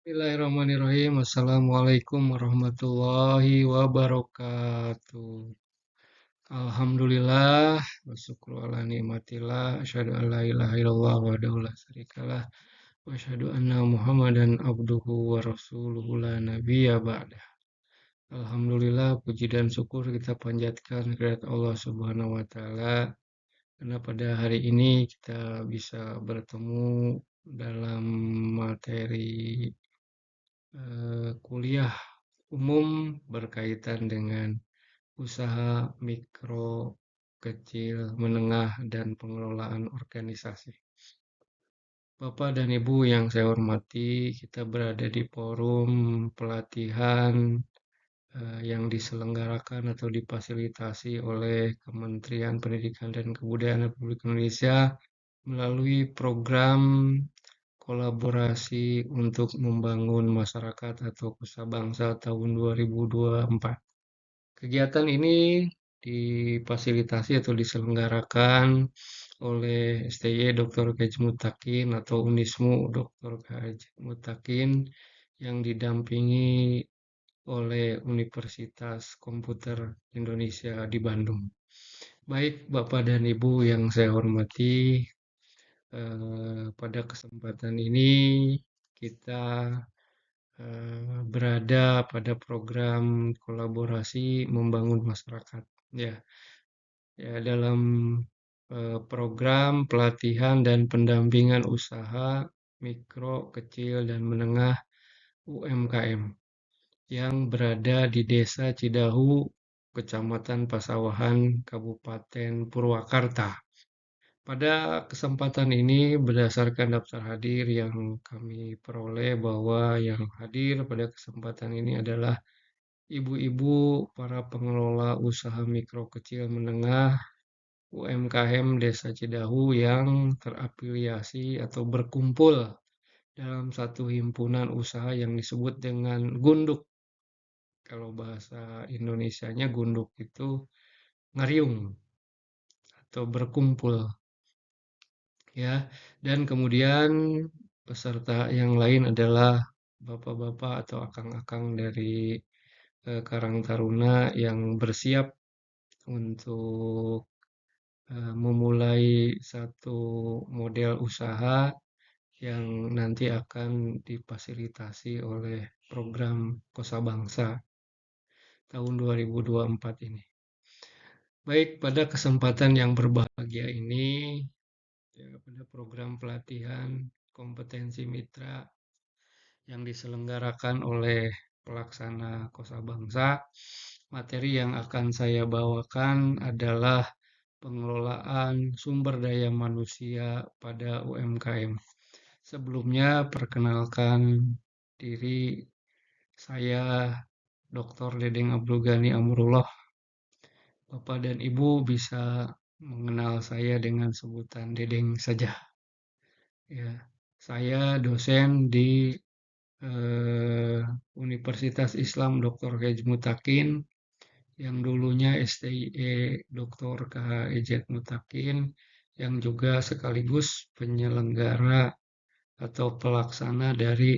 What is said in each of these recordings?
Bismillahirrahmanirrahim. Assalamualaikum warahmatullahi wabarakatuh. Alhamdulillah, wasyukru ala nikmatillah, asyhadu an la ilaha illallah wahdahu la syarikalah, wa asyhadu anna Muhammadan abduhu wa rasuluhu la nabiyya ba'dah. Alhamdulillah, puji dan syukur kita panjatkan kehadirat Allah Subhanahu wa taala karena pada hari ini kita bisa bertemu dalam materi kuliah umum berkaitan dengan usaha mikro, kecil, menengah, dan pengelolaan organisasi. Bapak dan Ibu yang saya hormati, kita berada di forum pelatihan yang diselenggarakan atau difasilitasi oleh Kementerian Pendidikan dan Kebudayaan Republik Indonesia melalui program kolaborasi untuk membangun masyarakat atau Pusabangsa tahun 2024. Kegiatan ini difasilitasi atau diselenggarakan oleh STY Dr. K.H. Mutakin atau Unismu Dr. K.H. Mutakin yang didampingi oleh Universitas Komputer Indonesia di Bandung. Baik Bapak dan Ibu yang saya hormati, pada kesempatan ini kita berada pada program kolaborasi membangun masyarakat. Ya, ya dalam program pelatihan dan pendampingan usaha mikro, kecil, dan menengah UMKM yang berada di Desa Cidahu, Kecamatan Pasawahan, Kabupaten Purwakarta. Pada kesempatan ini, berdasarkan daftar hadir yang kami peroleh bahwa yang hadir pada kesempatan ini adalah ibu-ibu para pengelola usaha mikro kecil menengah UMKM Desa Cidahu yang terafiliasi atau berkumpul dalam satu himpunan usaha yang disebut dengan Gunduk. Kalau bahasa Indonesianya Gunduk itu ngariung atau berkumpul. Ya, dan kemudian peserta yang lain adalah bapak-bapak atau akang-akang dari Karang Taruna yang bersiap untuk memulai satu model usaha yang nanti akan difasilitasi oleh program Kosabangsa tahun 2024 ini. Baik, pada kesempatan yang berbahagia ini, ya, pada program pelatihan kompetensi mitra yang diselenggarakan oleh pelaksana Kosabangsa, materi yang akan saya bawakan adalah pengelolaan sumber daya manusia pada UMKM. Sebelumnya, perkenalkan diri saya Dr. Dedeng Abdul Ghani Amrullah. Bapak dan Ibu bisa mengenal saya dengan sebutan Dedeng saja. Ya, saya dosen di Universitas Islam Dr. K.H. Mutakin yang dulunya STIE Dr. K.H. Mutakin yang juga sekaligus penyelenggara atau pelaksana dari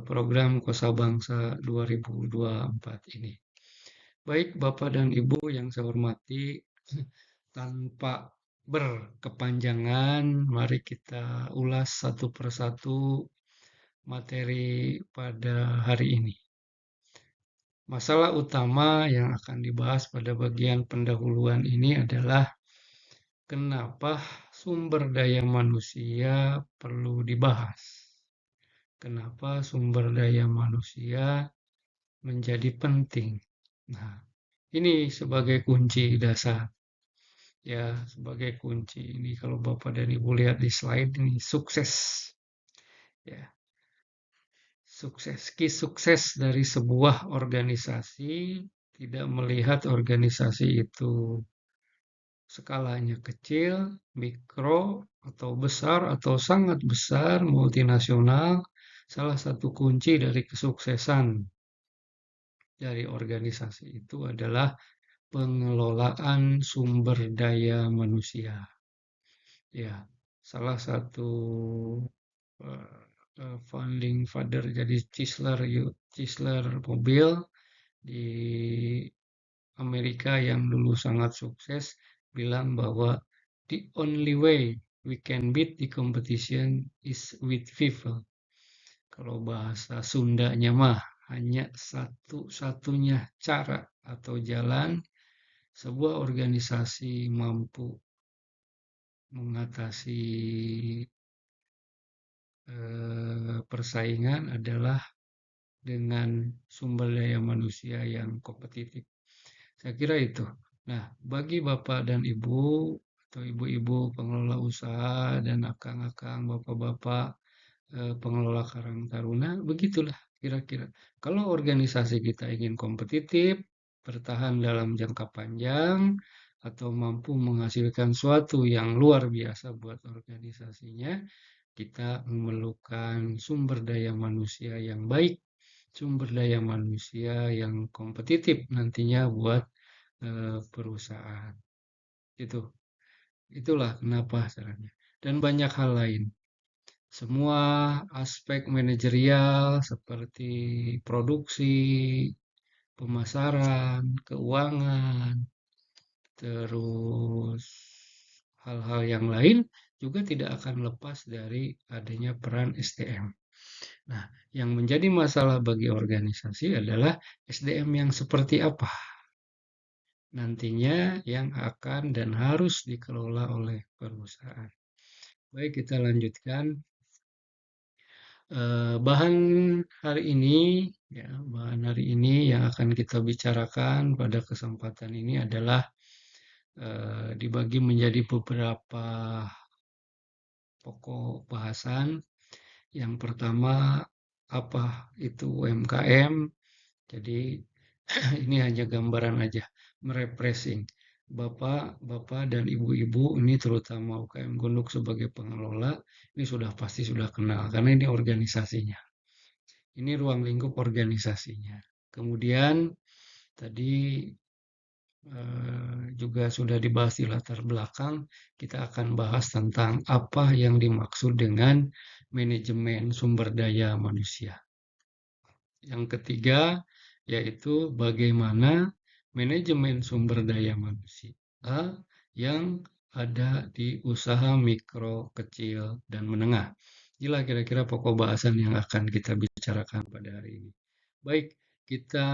program Kosabangsa 2024 ini. Baik Bapak dan Ibu yang saya hormati, tanpa berkepanjangan, mari kita ulas satu persatu materi pada hari ini. Masalah utama yang akan dibahas pada bagian pendahuluan ini adalah kenapa sumber daya manusia perlu dibahas. Kenapa sumber daya manusia menjadi penting. Nah, ini sebagai kunci dasar. Ya, sebagai kunci ini kalau Bapak dan Ibu lihat di slide ini sukses. Ya, sukses dari sebuah organisasi tidak melihat organisasi itu skalanya kecil, mikro, atau besar, atau sangat besar, multinasional. Salah satu kunci dari kesuksesan dari organisasi itu adalah pengelolaan sumber daya manusia. Ya, salah satu founding father jadi Chrysler mobil di Amerika yang dulu sangat sukses bilang bahwa the only way we can beat the competition is with people. Kalau bahasa Sundanya mah hanya satu-satunya cara atau jalan sebuah organisasi mampu mengatasi persaingan adalah dengan sumber daya manusia yang kompetitif. Saya kira itu. Nah, bagi Bapak dan Ibu atau ibu-ibu pengelola usaha dan akang-akang, bapak-bapak pengelola Karang Taruna, begitulah kira-kira. Kalau organisasi kita ingin kompetitif, bertahan dalam jangka panjang, atau mampu menghasilkan suatu yang luar biasa buat organisasinya, kita memerlukan sumber daya manusia yang baik, sumber daya manusia yang kompetitif nantinya buat perusahaan. Itu, itulah kenapa caranya. Dan banyak hal lain. Semua aspek manajerial seperti produksi, pemasaran, keuangan, terus hal-hal yang lain juga tidak akan lepas dari adanya peran SDM. Nah, yang menjadi masalah bagi organisasi adalah SDM yang seperti apa nantinya yang akan dan harus dikelola oleh perusahaan. Baik, kita lanjutkan. Bahan hari ini, ya, bahan hari ini yang akan kita bicarakan pada kesempatan ini adalah dibagi menjadi beberapa pokok bahasan. Yang pertama, apa itu UMKM? Jadi ini hanya gambaran aja, merepressing. Bapak dan ibu-ibu ini terutama UKM Gondok sebagai pengelola ini sudah kenal karena ini organisasinya. Ini ruang lingkup organisasinya. Kemudian tadi juga sudah dibahas di latar belakang, kita akan bahas tentang apa yang dimaksud dengan manajemen sumber daya manusia. Yang ketiga, yaitu bagaimana manajemen sumber daya manusia yang ada di usaha mikro, kecil, dan menengah. Inilah kira-kira pokok bahasan yang akan kita bicarakan pada hari ini. Baik, kita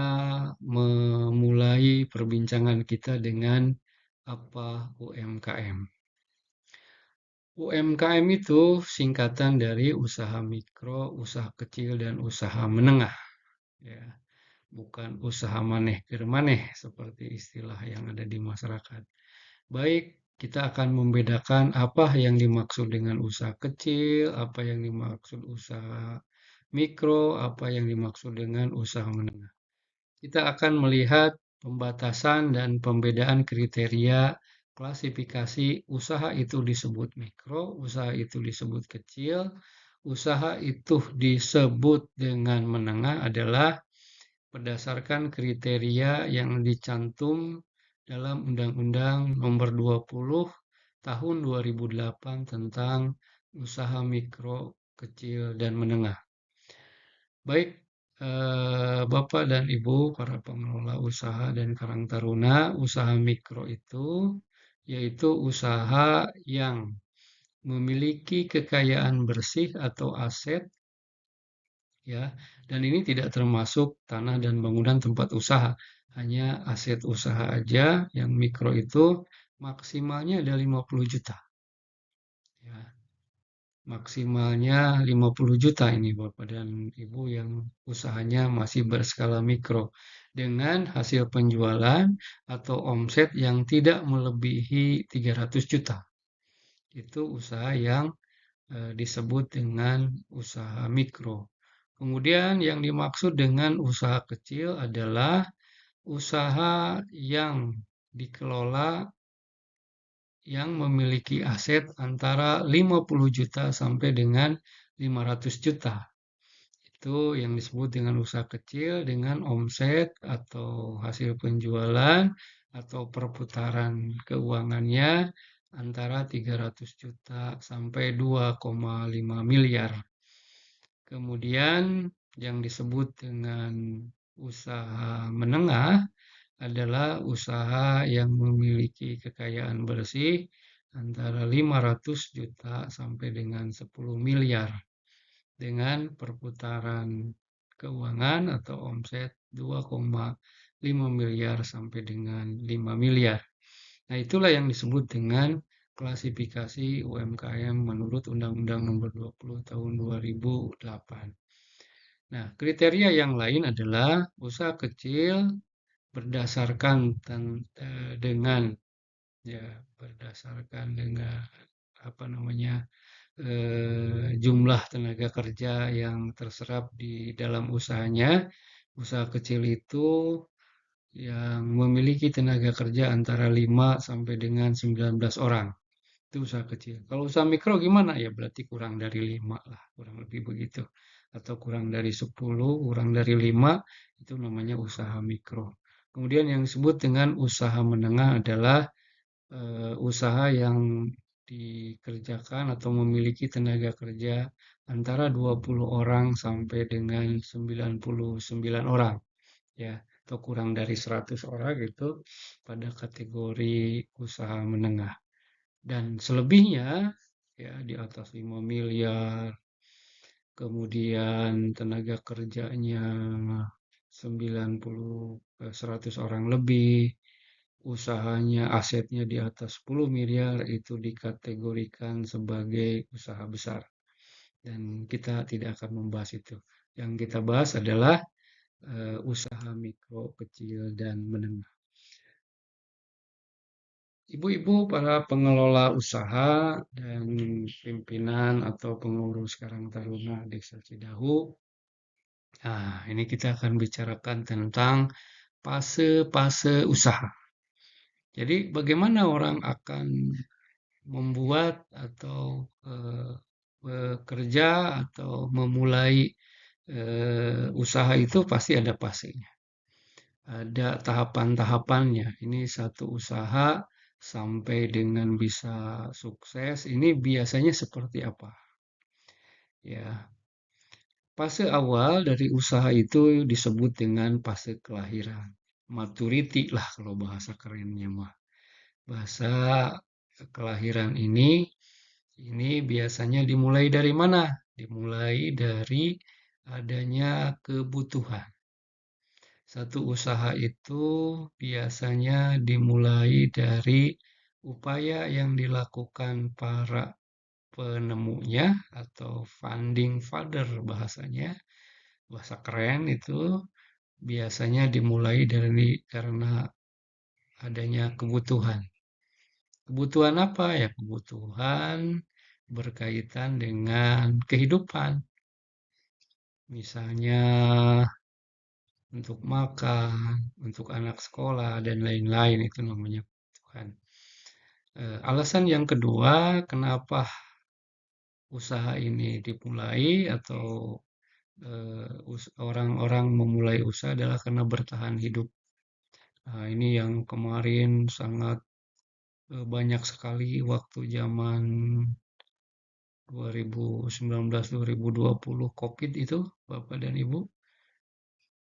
memulai perbincangan kita dengan apa UMKM. UMKM itu singkatan dari usaha mikro, usaha kecil, dan usaha menengah. Ya, bukan usaha maneh keur maneh seperti istilah yang ada di masyarakat. Baik, kita akan membedakan apa yang dimaksud dengan usaha kecil, apa yang dimaksud usaha mikro, apa yang dimaksud dengan usaha menengah. Kita akan melihat pembatasan dan pembedaan kriteria klasifikasi usaha itu disebut mikro, usaha itu disebut kecil, usaha itu disebut dengan menengah adalah berdasarkan kriteria yang dicantum dalam Undang-Undang Nomor 20 Tahun 2008 tentang usaha mikro, kecil, dan menengah. Baik, Bapak dan Ibu, para pengelola usaha dan Karang Taruna, usaha mikro itu yaitu usaha yang memiliki kekayaan bersih atau aset, ya, dan ini tidak termasuk tanah dan bangunan tempat usaha, hanya aset usaha aja. Yang mikro itu maksimalnya ada 50 juta, ya. Maksimalnya 50 juta ini Bapak dan Ibu yang usahanya masih berskala mikro dengan hasil penjualan atau omset yang tidak melebihi 300 juta. Itu usaha yang disebut dengan usaha mikro. Kemudian yang dimaksud dengan usaha kecil adalah usaha yang dikelola yang memiliki aset antara 50 juta sampai dengan 500 juta. Itu yang disebut dengan usaha kecil dengan omset atau hasil penjualan atau perputaran keuangannya antara 300 juta sampai 2,5 miliar. Kemudian yang disebut dengan usaha menengah adalah usaha yang memiliki kekayaan bersih antara 500 juta sampai dengan 10 miliar dengan perputaran keuangan atau omset 2,5 miliar sampai dengan 5 miliar. Nah, itulah yang disebut dengan klasifikasi UMKM menurut Undang-Undang Nomor 20 Tahun 2008. Nah, kriteria yang lain adalah usaha kecil berdasarkan dengan ya berdasarkan dengan apa namanya jumlah tenaga kerja yang terserap di dalam usahanya. Usaha kecil itu yang memiliki tenaga kerja antara 5 sampai dengan 19 orang. Itu usaha kecil. Kalau usaha mikro gimana? Ya berarti kurang dari 5 lah, kurang lebih begitu. Atau kurang dari 10, kurang dari 5, itu namanya usaha mikro. Kemudian yang disebut dengan usaha menengah adalah usaha yang dikerjakan atau memiliki tenaga kerja antara 20 orang sampai dengan 99 orang ya atau kurang dari 100 orang itu pada kategori usaha menengah. Dan selebihnya ya di atas 5 miliar, kemudian tenaga kerjanya 90 ke 100 orang lebih, usahanya asetnya di atas 10 miliar itu dikategorikan sebagai usaha besar. Dan kita tidak akan membahas itu. Yang kita bahas adalah usaha mikro, kecil, dan menengah. Ibu-ibu para pengelola usaha dan pimpinan atau pengurus Karang Taruna Desa Cidahu. Nah, ini kita akan bicarakan tentang fase-fase usaha. Jadi bagaimana orang akan membuat atau bekerja atau memulai usaha itu pasti ada fasenya. Ada tahapan-tahapannya. Ini satu usaha sampai dengan bisa sukses. Ini biasanya seperti apa? Ya, fase awal dari usaha itu disebut dengan fase kelahiran. Maturity lah kalau bahasa kerennya mah. Bahasa kelahiran ini biasanya dimulai dari mana? Dimulai dari adanya kebutuhan. Satu usaha itu biasanya dimulai dari upaya yang dilakukan para penemunya atau founding father bahasanya, bahasa keren itu biasanya dimulai dari karena adanya kebutuhan. Kebutuhan apa ya? Kebutuhan berkaitan dengan kehidupan. Misalnya untuk makan, untuk anak sekolah, dan lain-lain itu namanya kebutuhan. Alasan yang kedua, kenapa usaha ini dimulai atau orang-orang memulai usaha adalah karena bertahan hidup. Nah, ini yang kemarin sangat banyak sekali waktu zaman 2019-2020 COVID itu, Bapak dan Ibu.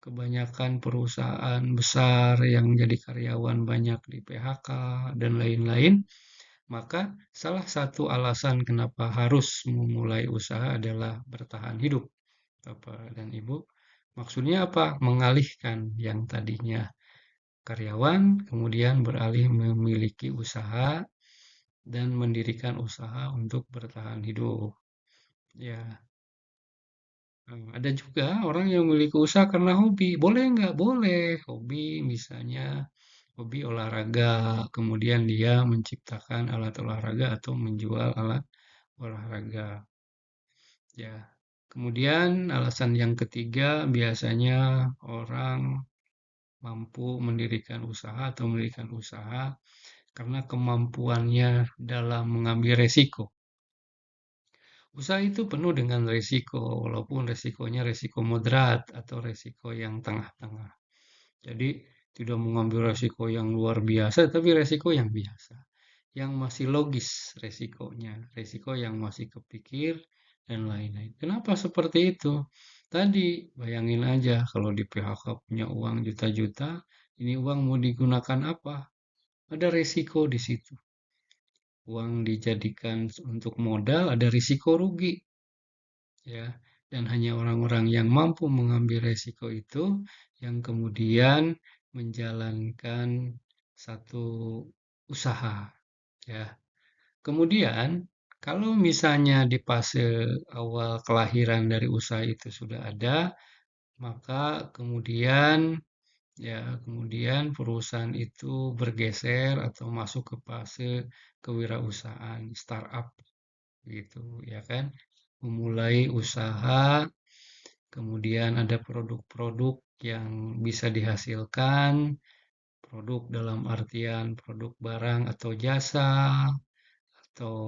Kebanyakan perusahaan besar yang jadi karyawan banyak di PHK dan lain-lain. Maka salah satu alasan kenapa harus memulai usaha adalah bertahan hidup, Bapak dan Ibu. Maksudnya apa? Mengalihkan yang tadinya karyawan, kemudian beralih memiliki usaha dan mendirikan usaha untuk bertahan hidup. Ya, ada juga orang yang memiliki usaha karena hobi. Boleh nggak? Boleh. Hobi misalnya hobi olahraga, kemudian dia menciptakan alat olahraga atau menjual alat olahraga. Ya. Kemudian alasan yang ketiga biasanya orang mampu mendirikan usaha atau mendirikan usaha karena kemampuannya dalam mengambil resiko. Usaha itu penuh dengan resiko, walaupun resikonya resiko moderat atau resiko yang tengah-tengah. Jadi tidak mengambil resiko yang luar biasa, tapi resiko yang biasa. Yang masih logis resikonya. Resiko yang masih kepikir, dan lain-lain. Kenapa seperti itu? Tadi bayangin aja kalau di PHK punya uang juta-juta, ini uang mau digunakan apa? Ada resiko di situ. Uang dijadikan untuk modal, ada risiko rugi, ya. Dan hanya orang-orang yang mampu mengambil resiko itu yang kemudian menjalankan satu usaha, ya. Kemudian, kalau misalnya di fase awal kelahiran dari usaha itu sudah ada, maka kemudian perusahaan itu bergeser atau masuk ke fase kewirausahaan, startup gitu, ya kan? Memulai usaha, kemudian ada produk-produk yang bisa dihasilkan, produk dalam artian produk barang atau jasa, atau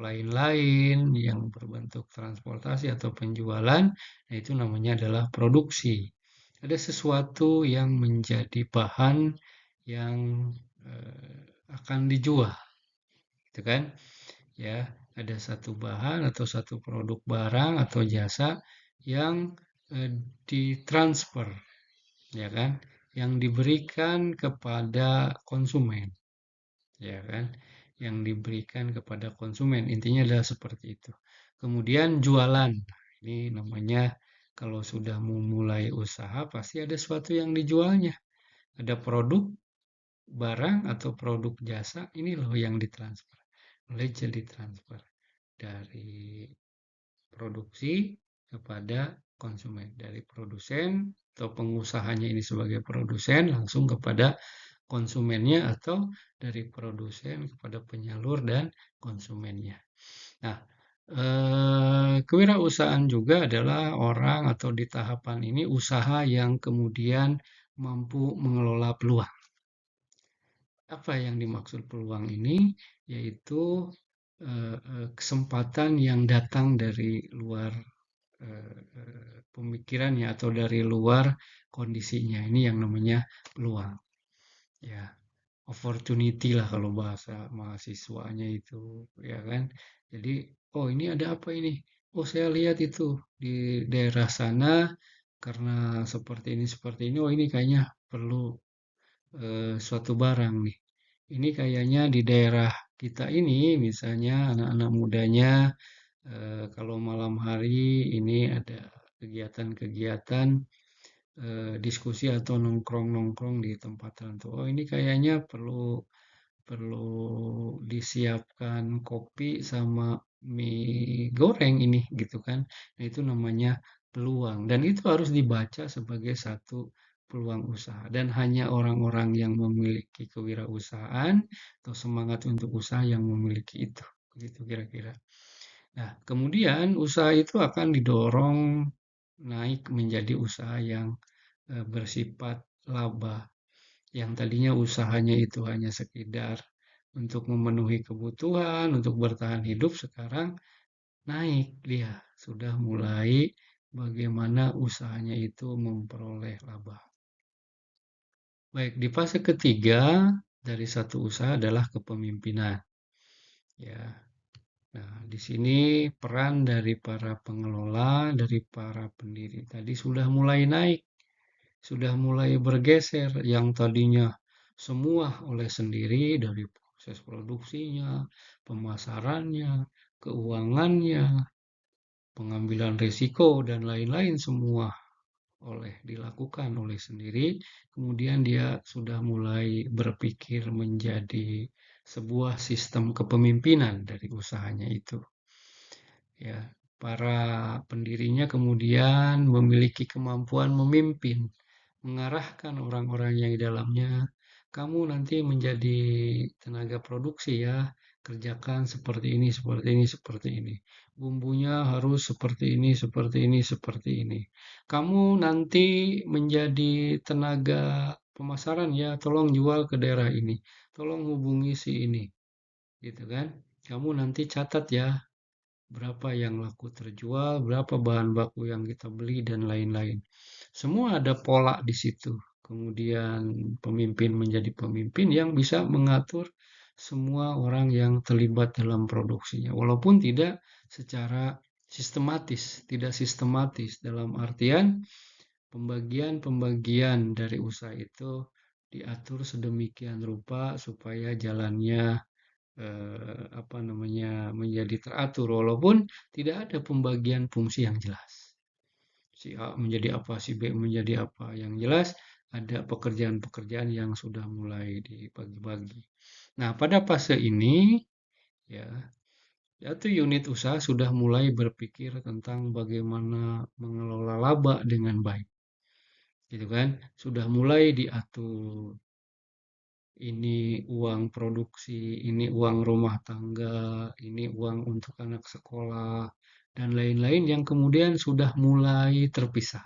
lain-lain yang berbentuk transportasi atau penjualan, nah itu namanya adalah produksi. Ada sesuatu yang menjadi bahan yang akan dijual, gitu kan? Ya, ada satu bahan atau satu produk barang atau jasa yang ditransfer, ya kan? Yang diberikan kepada konsumen, ya kan, yang diberikan kepada konsumen. Intinya adalah seperti itu. Kemudian jualan. Ini namanya kalau sudah memulai usaha pasti ada sesuatu yang dijualnya. Ada produk, barang atau produk jasa, ini loh yang ditransfer. Mulai jadi transfer dari produksi kepada konsumen. Dari produsen atau pengusahanya ini sebagai produsen langsung kepada konsumennya atau dari produsen kepada penyalur dan konsumennya. Nah, kewirausahaan juga adalah orang atau di tahapan ini usaha yang kemudian mampu mengelola peluang. Apa yang dimaksud peluang ini? Yaitu kesempatan yang datang dari luar pemikirannya atau dari luar kondisinya. Ini yang namanya peluang. Ya, opportunity lah kalau bahasa mahasiswanya itu, ya kan. Jadi, oh ini ada apa ini? Oh saya lihat itu di daerah sana karena seperti ini. Oh ini kayaknya perlu suatu barang nih. Ini kayaknya di daerah kita ini, misalnya anak-anak mudanya, kalau malam hari ini ada kegiatan-kegiatan diskusi atau nongkrong-nongkrong di tempat tertentu. Oh ini kayaknya perlu perlu disiapkan kopi sama mie goreng ini gitu kan. Nah, itu namanya peluang dan itu harus dibaca sebagai satu peluang usaha dan hanya orang-orang yang memiliki kewirausahaan atau semangat untuk usaha yang memiliki itu. Begitu kira-kira. Nah, kemudian usaha itu akan didorong naik menjadi usaha yang bersifat laba yang tadinya usahanya itu hanya sekedar untuk memenuhi kebutuhan, untuk bertahan hidup, sekarang naik dia. Sudah mulai bagaimana usahanya itu memperoleh laba. Baik, di fase ketiga dari satu usaha adalah kepemimpinan. Ya, nah di sini peran dari para pengelola, dari para pendiri tadi sudah mulai naik. Sudah mulai bergeser yang tadinya semua oleh sendiri dari proses produksinya, pemasarannya, keuangannya, pengambilan risiko dan lain-lain semua dilakukan oleh sendiri. Kemudian dia sudah mulai berpikir menjadi sebuah sistem kepemimpinan dari usahanya itu. Ya, para pendirinya kemudian memiliki kemampuan memimpin, mengarahkan orang-orang yang di dalamnya. Kamu nanti menjadi tenaga produksi ya, kerjakan seperti ini, seperti ini, seperti ini. Bumbunya harus seperti ini, seperti ini, seperti ini. Kamu nanti menjadi tenaga pemasaran ya, tolong jual ke daerah ini. Tolong hubungi si ini, gitu kan. Kamu nanti catat ya, berapa yang laku terjual, berapa bahan baku yang kita beli, dan lain-lain. Semua ada pola di situ. Kemudian pemimpin menjadi pemimpin yang bisa mengatur semua orang yang terlibat dalam produksinya, walaupun tidak secara sistematis, tidak sistematis dalam artian pembagian-pembagian dari usaha itu diatur sedemikian rupa supaya jalannya apa namanya menjadi teratur walaupun tidak ada pembagian fungsi yang jelas. Si A menjadi apa, si B menjadi apa. Yang jelas ada pekerjaan-pekerjaan yang sudah mulai dibagi-bagi. Nah, pada fase ini ya, yaitu unit usaha sudah mulai berpikir tentang bagaimana mengelola laba dengan baik. Gitu kan? Sudah mulai diatur. Ini uang produksi, ini uang rumah tangga, ini uang untuk anak sekolah, dan lain-lain yang kemudian sudah mulai terpisah.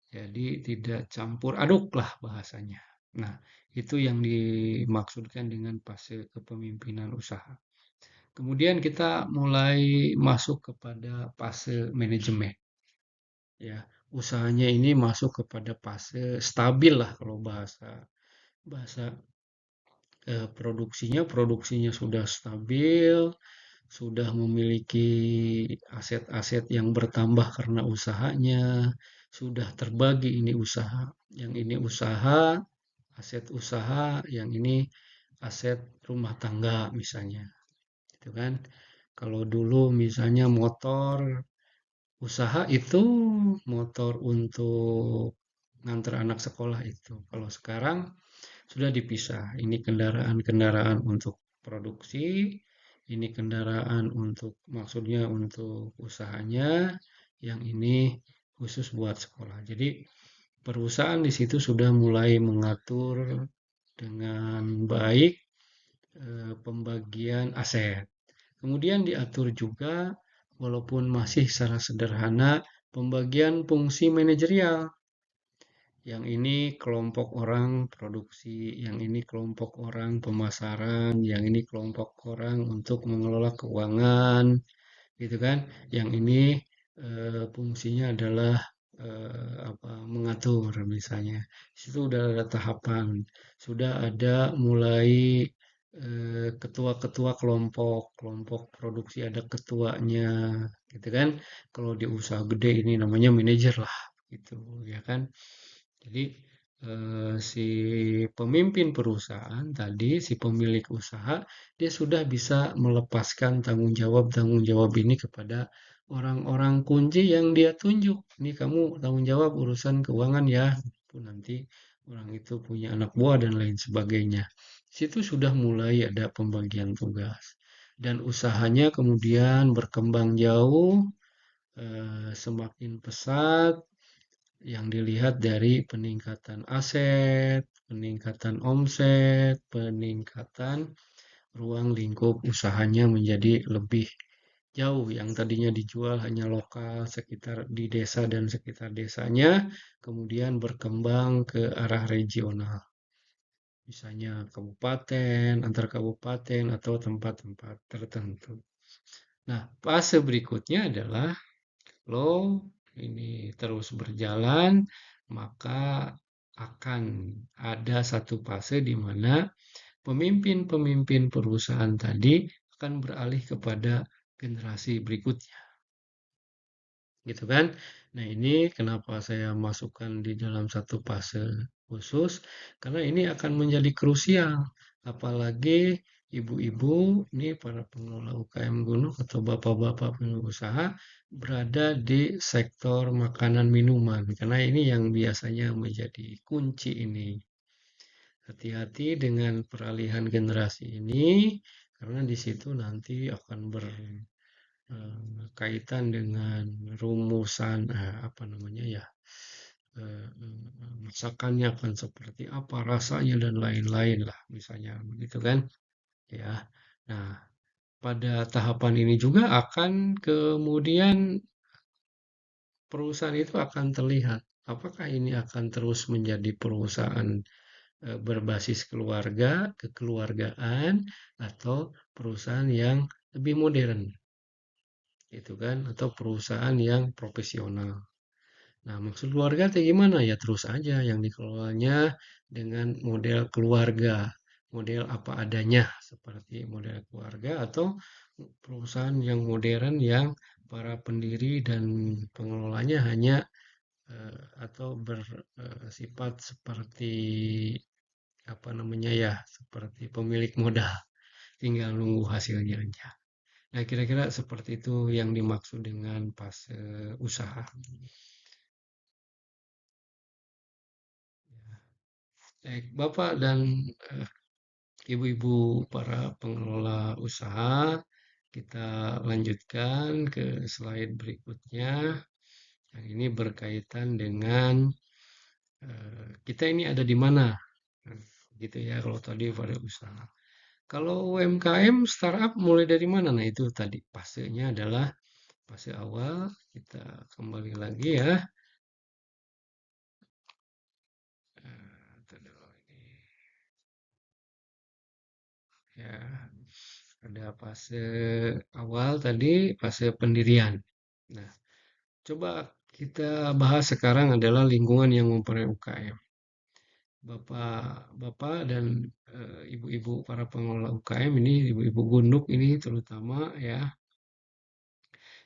Jadi tidak campur aduk lah bahasanya. Nah, itu yang dimaksudkan dengan fase kepemimpinan usaha. Kemudian kita mulai masuk kepada fase manajemen. Ya, usahanya ini masuk kepada fase stabil lah kalau bahasa bahasa produksinya sudah stabil, sudah memiliki aset-aset yang bertambah karena usahanya, sudah terbagi ini usaha. Yang ini usaha, aset usaha, yang ini aset rumah tangga misalnya. Gitu kan. Kalau dulu misalnya motor usaha itu motor untuk ngantar anak sekolah itu. Kalau sekarang sudah dipisah. Ini kendaraan-kendaraan untuk produksi, ini kendaraan untuk maksudnya untuk usahanya, yang ini khusus buat sekolah. Jadi perusahaan di situ sudah mulai mengatur dengan baik pembagian aset. Kemudian diatur juga walaupun masih secara sederhana pembagian fungsi manajerial. Yang ini kelompok orang produksi, yang ini kelompok orang pemasaran, yang ini kelompok orang untuk mengelola keuangan, gitu kan. Yang ini fungsinya adalah mengatur misalnya. Situ sudah ada tahapan, sudah ada mulai ketua-ketua kelompok, kelompok produksi ada ketuanya, gitu kan. Kalau di usaha gede ini namanya manajer lah, gitu ya kan. Jadi si pemimpin perusahaan tadi, si pemilik usaha, dia sudah bisa melepaskan tanggung jawab ini kepada orang-orang kunci yang dia tunjuk. Ini kamu tanggung jawab urusan keuangan ya. Itu nanti orang itu punya anak buah dan lain sebagainya. Situ sudah mulai ada pembagian tugas. Dan usahanya kemudian berkembang jauh, semakin pesat, yang dilihat dari peningkatan aset, peningkatan omset, peningkatan ruang lingkup usahanya menjadi lebih jauh. Yang tadinya dijual hanya lokal sekitar di desa dan sekitar desanya, kemudian berkembang ke arah regional. Misalnya kabupaten, antar kabupaten, atau tempat-tempat tertentu. Nah, fase berikutnya adalah kalau ini terus berjalan, maka akan ada satu fase di mana pemimpin-pemimpin perusahaan tadi akan beralih kepada generasi berikutnya. Gitu kan? Nah, ini kenapa saya masukkan di dalam satu fase khusus, karena ini akan menjadi krusial. Apalagi ibu-ibu, ini para pengelola UKM gunung atau bapak-bapak pengusaha berada di sektor makanan minuman, karena ini yang biasanya menjadi kunci ini. Hati-hati dengan peralihan generasi ini, karena di situ nanti akan kaitan dengan rumusan apa namanya ya masakannya akan seperti apa rasanya dan lain-lain lah misalnya begitu kan ya. Nah, pada tahapan ini juga akan kemudian perusahaan itu akan terlihat apakah ini akan terus menjadi perusahaan berbasis keluarga, kekeluargaan, atau perusahaan yang lebih modern, gitu kan, atau perusahaan yang profesional. Nah, maksud keluarga kayak gimana? Ya terus aja yang dikelolanya dengan model keluarga, model apa adanya seperti model keluarga atau perusahaan yang modern yang para pendiri dan pengelolanya hanya atau bersifat seperti apa namanya ya, seperti pemilik modal, tinggal nunggu hasilnya aja. Nah, kira-kira seperti itu yang dimaksud dengan fase usaha. Baik, Bapak dan eh, Ibu-ibu para pengelola usaha, kita lanjutkan ke slide berikutnya. Yang ini berkaitan dengan kita ini ada di mana. Nah, gitu ya kalau tadi pada usaha. Kalau UMKM startup mulai dari mana? Nah, itu tadi fasenya adalah fase awal. Kita kembali lagi ya. Itu dulu ini. Ya, ada fase awal tadi, fase pendirian. Nah, coba kita bahas sekarang adalah lingkungan yang mempunyai UKM. Bapak-bapak dan ibu-ibu para pengelola UKM ini, ibu-ibu gunduk ini terutama ya.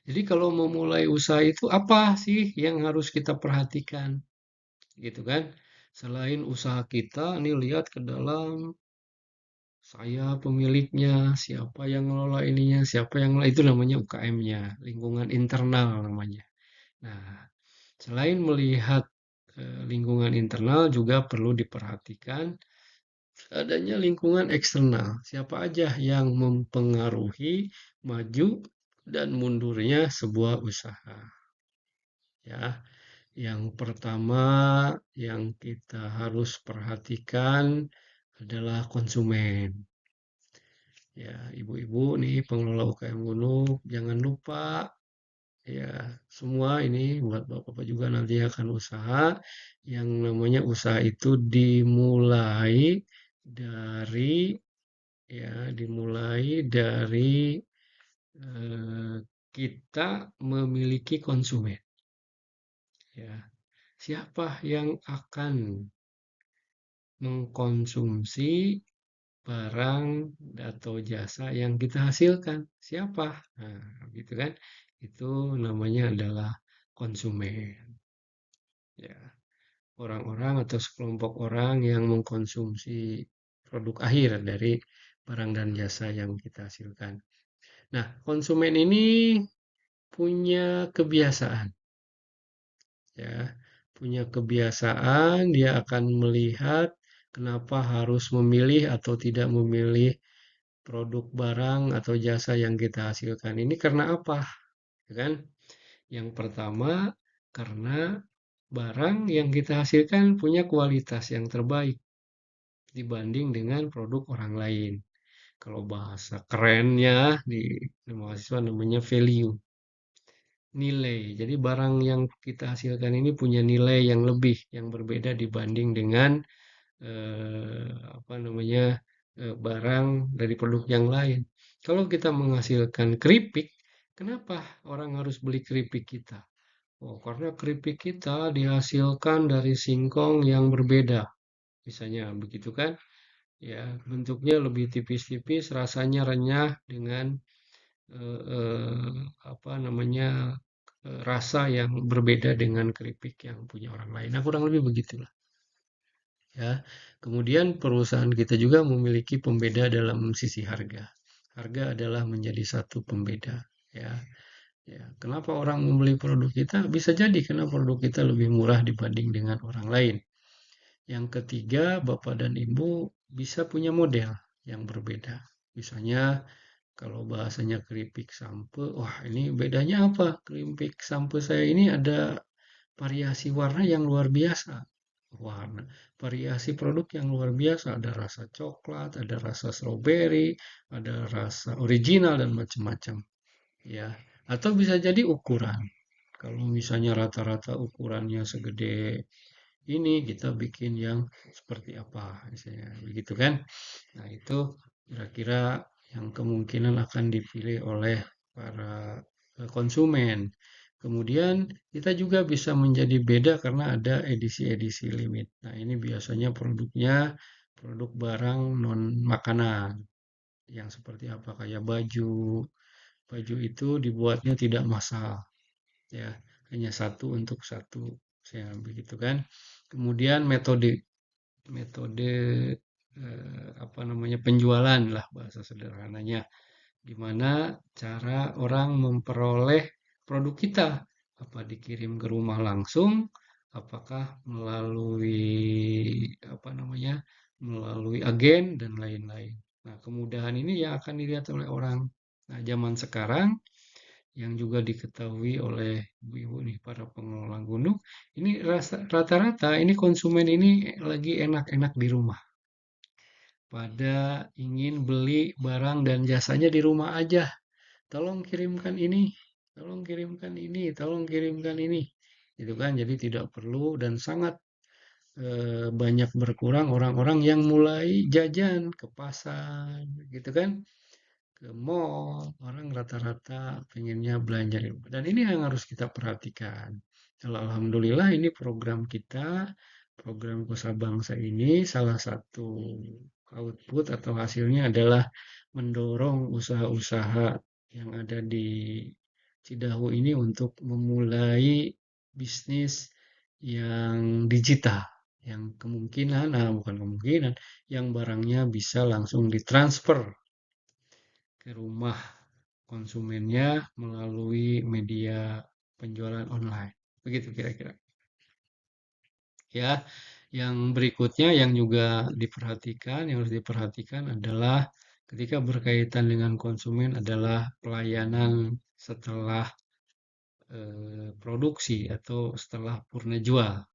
Jadi kalau memulai usaha itu apa sih yang harus kita perhatikan, gitu kan? Selain usaha kita, nih lihat ke dalam saya pemiliknya, siapa yang ngelola ininya, siapa yang ngelola itu namanya UKM-nya, lingkungan internal namanya. Nah, selain melihat lingkungan internal juga perlu diperhatikan adanya lingkungan eksternal. Siapa aja yang mempengaruhi maju dan mundurnya sebuah usaha. Ya, yang pertama yang kita harus perhatikan adalah konsumen. Ya, ibu-ibu nih pengelola UKM Gunung, jangan lupa ya semua ini buat bapak-bapak juga nanti akan usaha. Yang namanya usaha itu dimulai dari dimulai dari eh, kita memiliki konsumen. Ya, siapa yang akan mengkonsumsi barang atau jasa yang kita hasilkan? Siapa? Nah, gitu kan? Itu namanya adalah konsumen. Ya, orang-orang atau sekelompok orang yang mengkonsumsi produk akhir dari barang dan jasa yang kita hasilkan. Nah, konsumen ini punya kebiasaan, ya, punya kebiasaan, dia akan melihat kenapa harus memilih atau tidak memilih produk barang atau jasa yang kita hasilkan. Ini karena apa? Ya kan? Yang pertama, karena barang yang kita hasilkan punya kualitas yang terbaik dibanding dengan produk orang lain. Kalau bahasa kerennya di mahasiswa namanya value, nilai. Jadi barang yang kita hasilkan ini punya nilai yang lebih, yang berbeda dibanding dengan apa namanya barang dari produk yang lain. Kalau kita menghasilkan keripik, kenapa orang harus beli keripik kita? Oh, karena keripik kita dihasilkan dari singkong yang berbeda, misalnya begitu kan? Ya, bentuknya lebih tipis-tipis, rasanya renyah dengan eh, eh, apa namanya rasa yang berbeda dengan keripik yang punya orang lain. Nah, kurang lebih begitulah. Ya, kemudian perusahaan kita juga memiliki pembeda dalam sisi harga. Harga adalah menjadi satu pembeda. Ya, ya. Kenapa orang membeli produk kita? Bisa jadi karena produk kita lebih murah dibanding dengan orang lain. Yang ketiga, Bapak dan Ibu bisa punya model yang berbeda. Misalnya kalau bahasanya keripik sampe, wah ini bedanya apa? Keripik sampe saya ini ada variasi warna yang luar biasa. Warna, variasi produk yang luar biasa. Ada rasa coklat, ada rasa stroberi, ada rasa original dan macam-macam. Ya, atau bisa jadi ukuran. Kalau misalnya rata-rata ukurannya segede ini, kita bikin yang seperti apa, misalnya begitu kan? Nah, itu kira-kira yang kemungkinan akan dipilih oleh para konsumen. Kemudian kita juga bisa menjadi beda karena ada edisi-edisi limit. Nah, ini biasanya produknya produk barang non makanan yang seperti apa kayak baju, baju itu dibuatnya tidak massal, ya, hanya satu untuk satu, saya begitu kan. Kemudian metode metode apa namanya, penjualan lah bahasa sederhananya, gimana cara orang memperoleh produk kita, apa dikirim ke rumah langsung, apakah melalui apa namanya, melalui agen dan lain-lain. Nah, kemudahan ini yang akan dilihat oleh orang. Nah, zaman sekarang yang juga diketahui oleh ibu-ibu nih, para pengelola gunung, ini rata-rata ini konsumen ini lagi enak-enak di rumah, pada ingin beli barang dan jasanya di rumah aja. Tolong kirimkan ini, tolong kirimkan ini, tolong kirimkan ini. Gitu kan, jadi tidak perlu dan sangat banyak berkurang orang-orang yang mulai jajan ke pasar, gitu kan, ke mall. Orang rata-rata pengennya belanja di rumah. Dan ini yang harus kita perhatikan. Kalau alhamdulillah ini program kita, program Kosa Bangsa ini salah satu output atau hasilnya adalah mendorong usaha-usaha yang ada di Cidahu ini untuk memulai bisnis yang digital, yang kemungkinan, nah bukan kemungkinan, yang barangnya bisa langsung ditransfer ke rumah konsumennya melalui media penjualan online. Begitu kira-kira. Ya, yang berikutnya yang juga diperhatikan, yang harus diperhatikan adalah ketika berkaitan dengan konsumen adalah pelayanan setelah produksi atau setelah purna jual.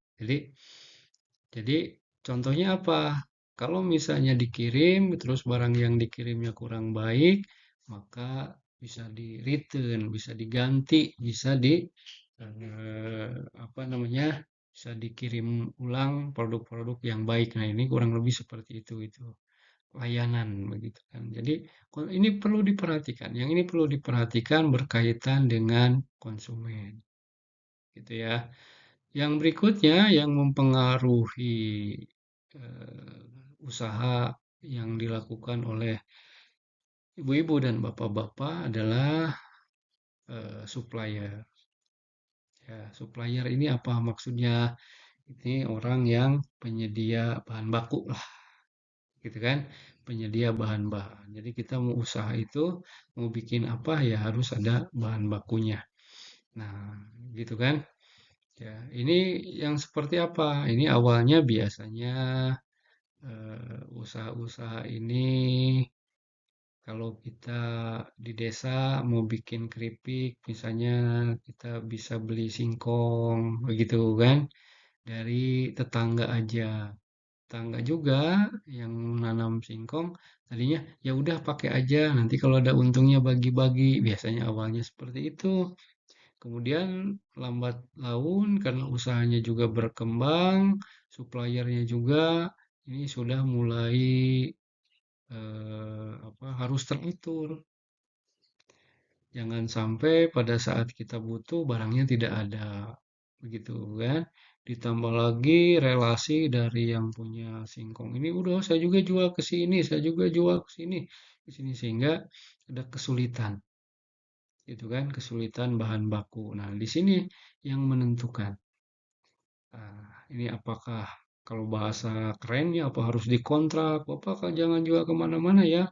Jadi contohnya apa? Kalau misalnya dikirim, terus barang yang dikirimnya kurang baik, maka bisa di return, bisa diganti, bisa di apa namanya, bisa dikirim ulang produk-produk yang baik. Nah, ini kurang lebih seperti itu layanan begitu kan. Jadi ini perlu diperhatikan. Yang ini perlu diperhatikan berkaitan dengan konsumen, gitu ya. Yang berikutnya yang mempengaruhi usaha yang dilakukan oleh ibu-ibu dan bapak-bapak adalah supplier. Ya, supplier ini apa maksudnya? Ini orang yang penyedia bahan baku lah, gitu kan? Penyedia bahan-bahan. Jadi kita mau usaha itu, mau bikin apa ya harus ada bahan bakunya. Nah, gitu kan? Ya, ini yang seperti apa? Ini awalnya biasanya usaha-usaha ini kalau kita di desa mau bikin keripik, misalnya kita bisa beli singkong, begitu kan, dari tetangga aja. Tetangga juga yang nanam singkong, tadinya ya udah pakai aja, nanti kalau ada untungnya bagi-bagi. Biasanya awalnya seperti itu. Kemudian lambat laun karena usahanya juga berkembang, suppliernya juga ini sudah mulai apa, harus teratur. Jangan sampai pada saat kita butuh barangnya tidak ada. Begitu kan? Ditambah lagi relasi dari yang punya singkong ini udah saya juga jual ke sini, saya juga jual ke sini sehingga ada kesulitan. Gitu kan? Kesulitan bahan baku. Nah, di sini yang menentukan. Ini apakah kalau bahasa kerennya apa harus dikontrak, apakah jangan jual kemana-mana ya.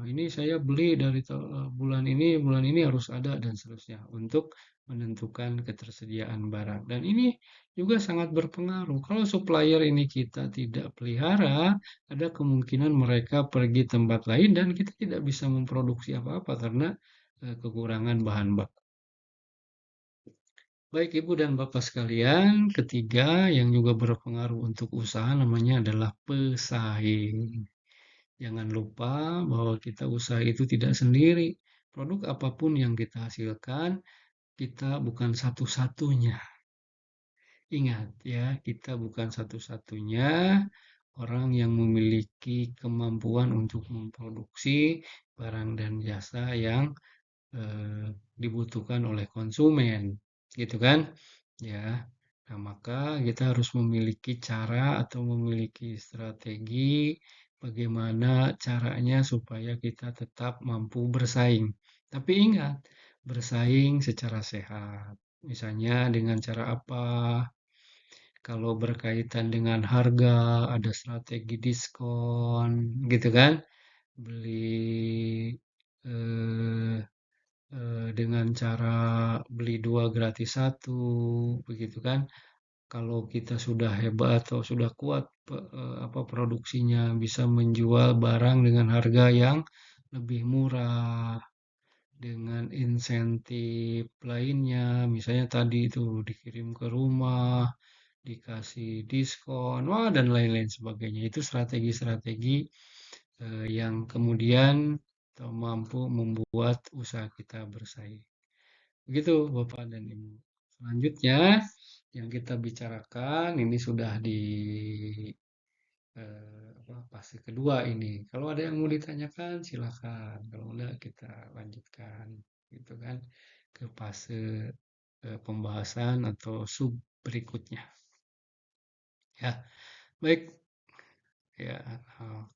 Ini saya beli dari bulan ini harus ada dan seterusnya untuk menentukan ketersediaan barang. Dan ini juga sangat berpengaruh. Kalau supplier ini kita tidak pelihara, ada kemungkinan mereka pergi tempat lain dan kita tidak bisa memproduksi apa-apa karena kekurangan bahan baku. Baik Ibu dan Bapak sekalian, ketiga yang juga berpengaruh untuk usaha namanya adalah pesaing. Jangan lupa bahwa kita usaha itu tidak sendiri. Produk apapun yang kita hasilkan, kita bukan satu-satunya. Ingat ya, kita bukan satu-satunya orang yang memiliki kemampuan untuk memproduksi barang dan jasa yang dibutuhkan oleh konsumen, gitu kan? Ya, nah maka kita harus memiliki cara atau memiliki strategi bagaimana caranya supaya kita tetap mampu bersaing. Tapi ingat, bersaing secara sehat. Misalnya dengan cara apa? Kalau berkaitan dengan harga, ada strategi diskon, gitu kan? Beli eh, dengan cara beli dua gratis satu, begitu kan? Kalau kita sudah hebat atau sudah kuat apa produksinya, bisa menjual barang dengan harga yang lebih murah, dengan insentif lainnya, misalnya tadi itu dikirim ke rumah, dikasih diskon, wah dan lain-lain sebagainya. Itu strategi-strategi yang kemudian mampu membuat usaha kita bersaing. Begitu Bapak dan Ibu. Selanjutnya yang kita bicarakan ini sudah di fase kedua ini. Kalau ada yang mau ditanyakan silakan. Kalau enggak kita lanjutkan gitu kan ke fase pembahasan atau sub berikutnya. Ya, baik. Ya,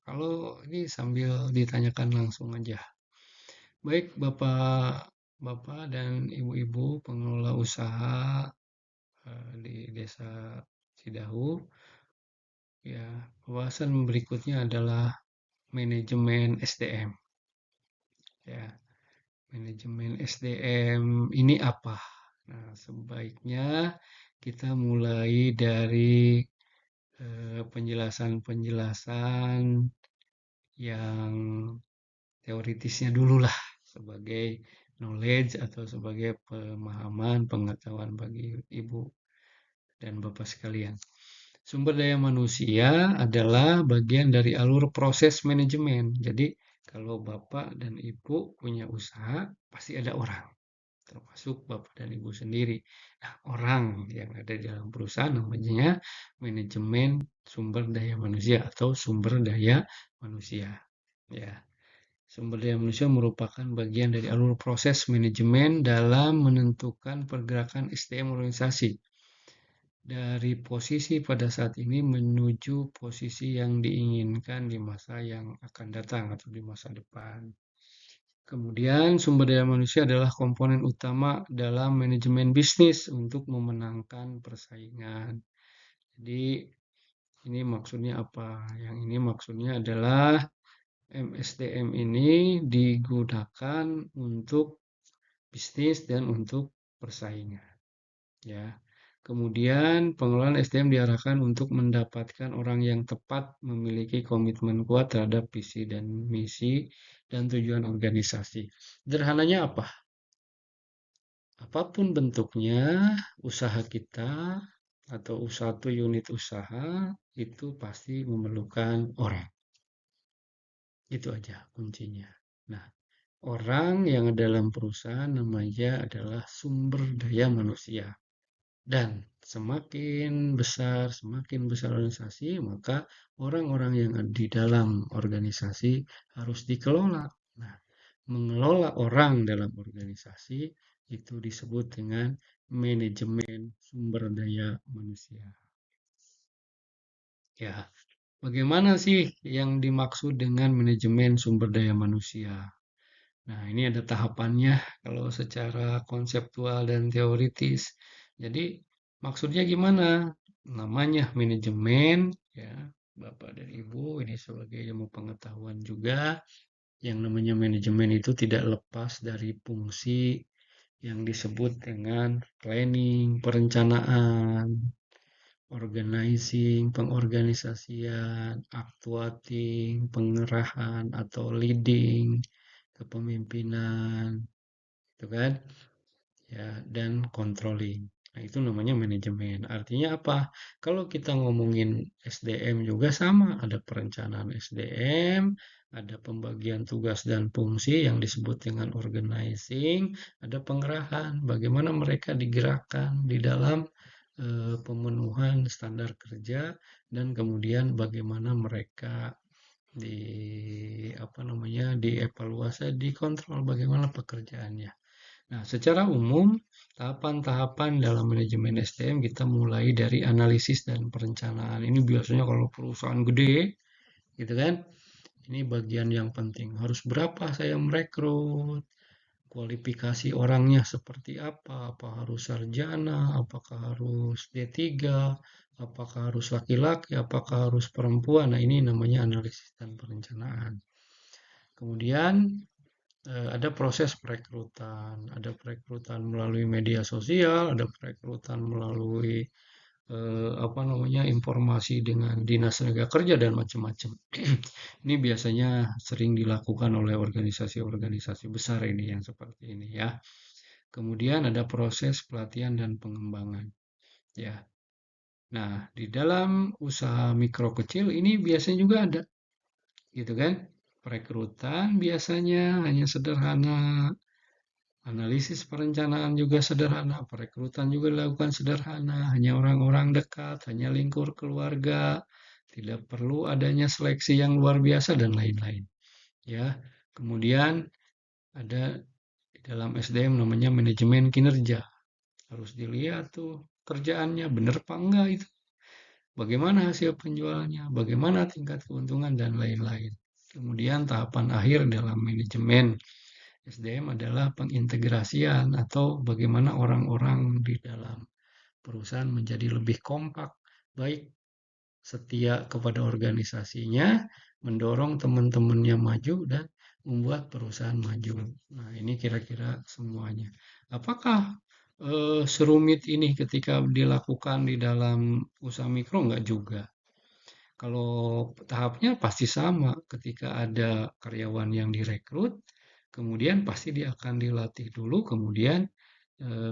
kalau ini sambil ditanyakan langsung aja. Baik, Bapak dan Ibu-ibu pengelola usaha di Desa Cidahu, ya, pembahasan berikutnya adalah manajemen SDM. Ya, manajemen SDM ini apa? Nah, sebaiknya kita mulai dari penjelasan-penjelasan yang teoritisnya dulu lah sebagai knowledge atau sebagai pemahaman pengetahuan bagi ibu dan bapak sekalian. Sumber daya manusia adalah bagian dari alur proses manajemen. Jadi kalau bapak dan ibu punya usaha pasti ada orang, termasuk bapak dan ibu sendiri. Nah, orang yang ada di dalam perusahaan namanya manajemen sumber daya manusia atau sumber daya manusia. Ya. Sumber daya manusia merupakan bagian dari alur proses manajemen dalam menentukan pergerakan SDM organisasi dari posisi pada saat ini menuju posisi yang diinginkan di masa yang akan datang atau di masa depan. Kemudian, sumber daya manusia adalah komponen utama dalam manajemen bisnis untuk memenangkan persaingan. Jadi, ini maksudnya apa? Yang ini maksudnya adalah MSDM ini digunakan untuk bisnis dan untuk persaingan. Ya. Kemudian pengelolaan SDM diarahkan untuk mendapatkan orang yang tepat memiliki komitmen kuat terhadap visi dan misi dan tujuan organisasi. Sederhananya apa? Apapun bentuknya, usaha kita atau satu unit usaha itu pasti memerlukan orang. Itu aja kuncinya. Nah, orang yang dalam perusahaan namanya adalah sumber daya manusia. Dan semakin besar organisasi, maka orang-orang yang ada di dalam organisasi harus dikelola. Nah, mengelola orang dalam organisasi itu disebut dengan manajemen sumber daya manusia. Ya, bagaimana sih yang dimaksud dengan manajemen sumber daya manusia? Nah, ini ada tahapannya kalau secara konseptual dan teoritis. Jadi, maksudnya gimana? Namanya manajemen, ya, Bapak dan Ibu, ini sebagai ilmu pengetahuan juga. Yang namanya manajemen itu tidak lepas dari fungsi yang disebut dengan planning, perencanaan, organizing, pengorganisasian, actuating, pengerahan atau leading, kepemimpinan, gitu kan? Ya, dan controlling. Nah, itu namanya manajemen. Artinya apa? Kalau kita ngomongin SDM juga sama, ada perencanaan SDM, ada pembagian tugas dan fungsi yang disebut dengan organizing, ada pengerahan, bagaimana mereka digerakkan di dalam pemenuhan standar kerja dan kemudian bagaimana mereka di apa namanya dievaluasi, dikontrol bagaimana pekerjaannya. Nah, secara umum, tahapan-tahapan dalam manajemen SDM kita mulai dari analisis dan perencanaan. Ini biasanya kalau perusahaan gede, gitu kan, ini bagian yang penting. Harus berapa saya merekrut, kualifikasi orangnya seperti apa harus sarjana, apakah harus D3, apakah harus laki-laki, apakah harus perempuan. Nah, ini namanya analisis dan perencanaan. Kemudian ada proses perekrutan, ada perekrutan melalui media sosial, ada perekrutan melalui apa namanya informasi dengan dinas tenaga kerja dan macam-macam. Ini biasanya sering dilakukan oleh organisasi-organisasi besar ini yang seperti ini ya. Kemudian ada proses pelatihan dan pengembangan ya. Nah, di dalam usaha mikro kecil ini biasanya juga ada gitu kan. Perekrutan biasanya hanya sederhana, analisis perencanaan juga sederhana, perekrutan juga dilakukan sederhana, hanya orang-orang dekat, hanya lingkur keluarga, tidak perlu adanya seleksi yang luar biasa dan lain-lain. Ya, kemudian ada di dalam SDM namanya manajemen kinerja. Harus dilihat tuh kerjaannya benar apa enggak itu. Bagaimana hasil penjualannya, bagaimana tingkat keuntungan dan lain-lain. Kemudian tahapan akhir dalam manajemen SDM adalah pengintegrasian atau bagaimana orang-orang di dalam perusahaan menjadi lebih kompak, baik setia kepada organisasinya, mendorong teman-temannya maju, dan membuat perusahaan maju. Nah, ini kira-kira semuanya. Apakah serumit ini ketika dilakukan di dalam usaha mikro? Enggak juga. Kalau tahapnya pasti sama, ketika ada karyawan yang direkrut, kemudian pasti dia akan dilatih dulu, kemudian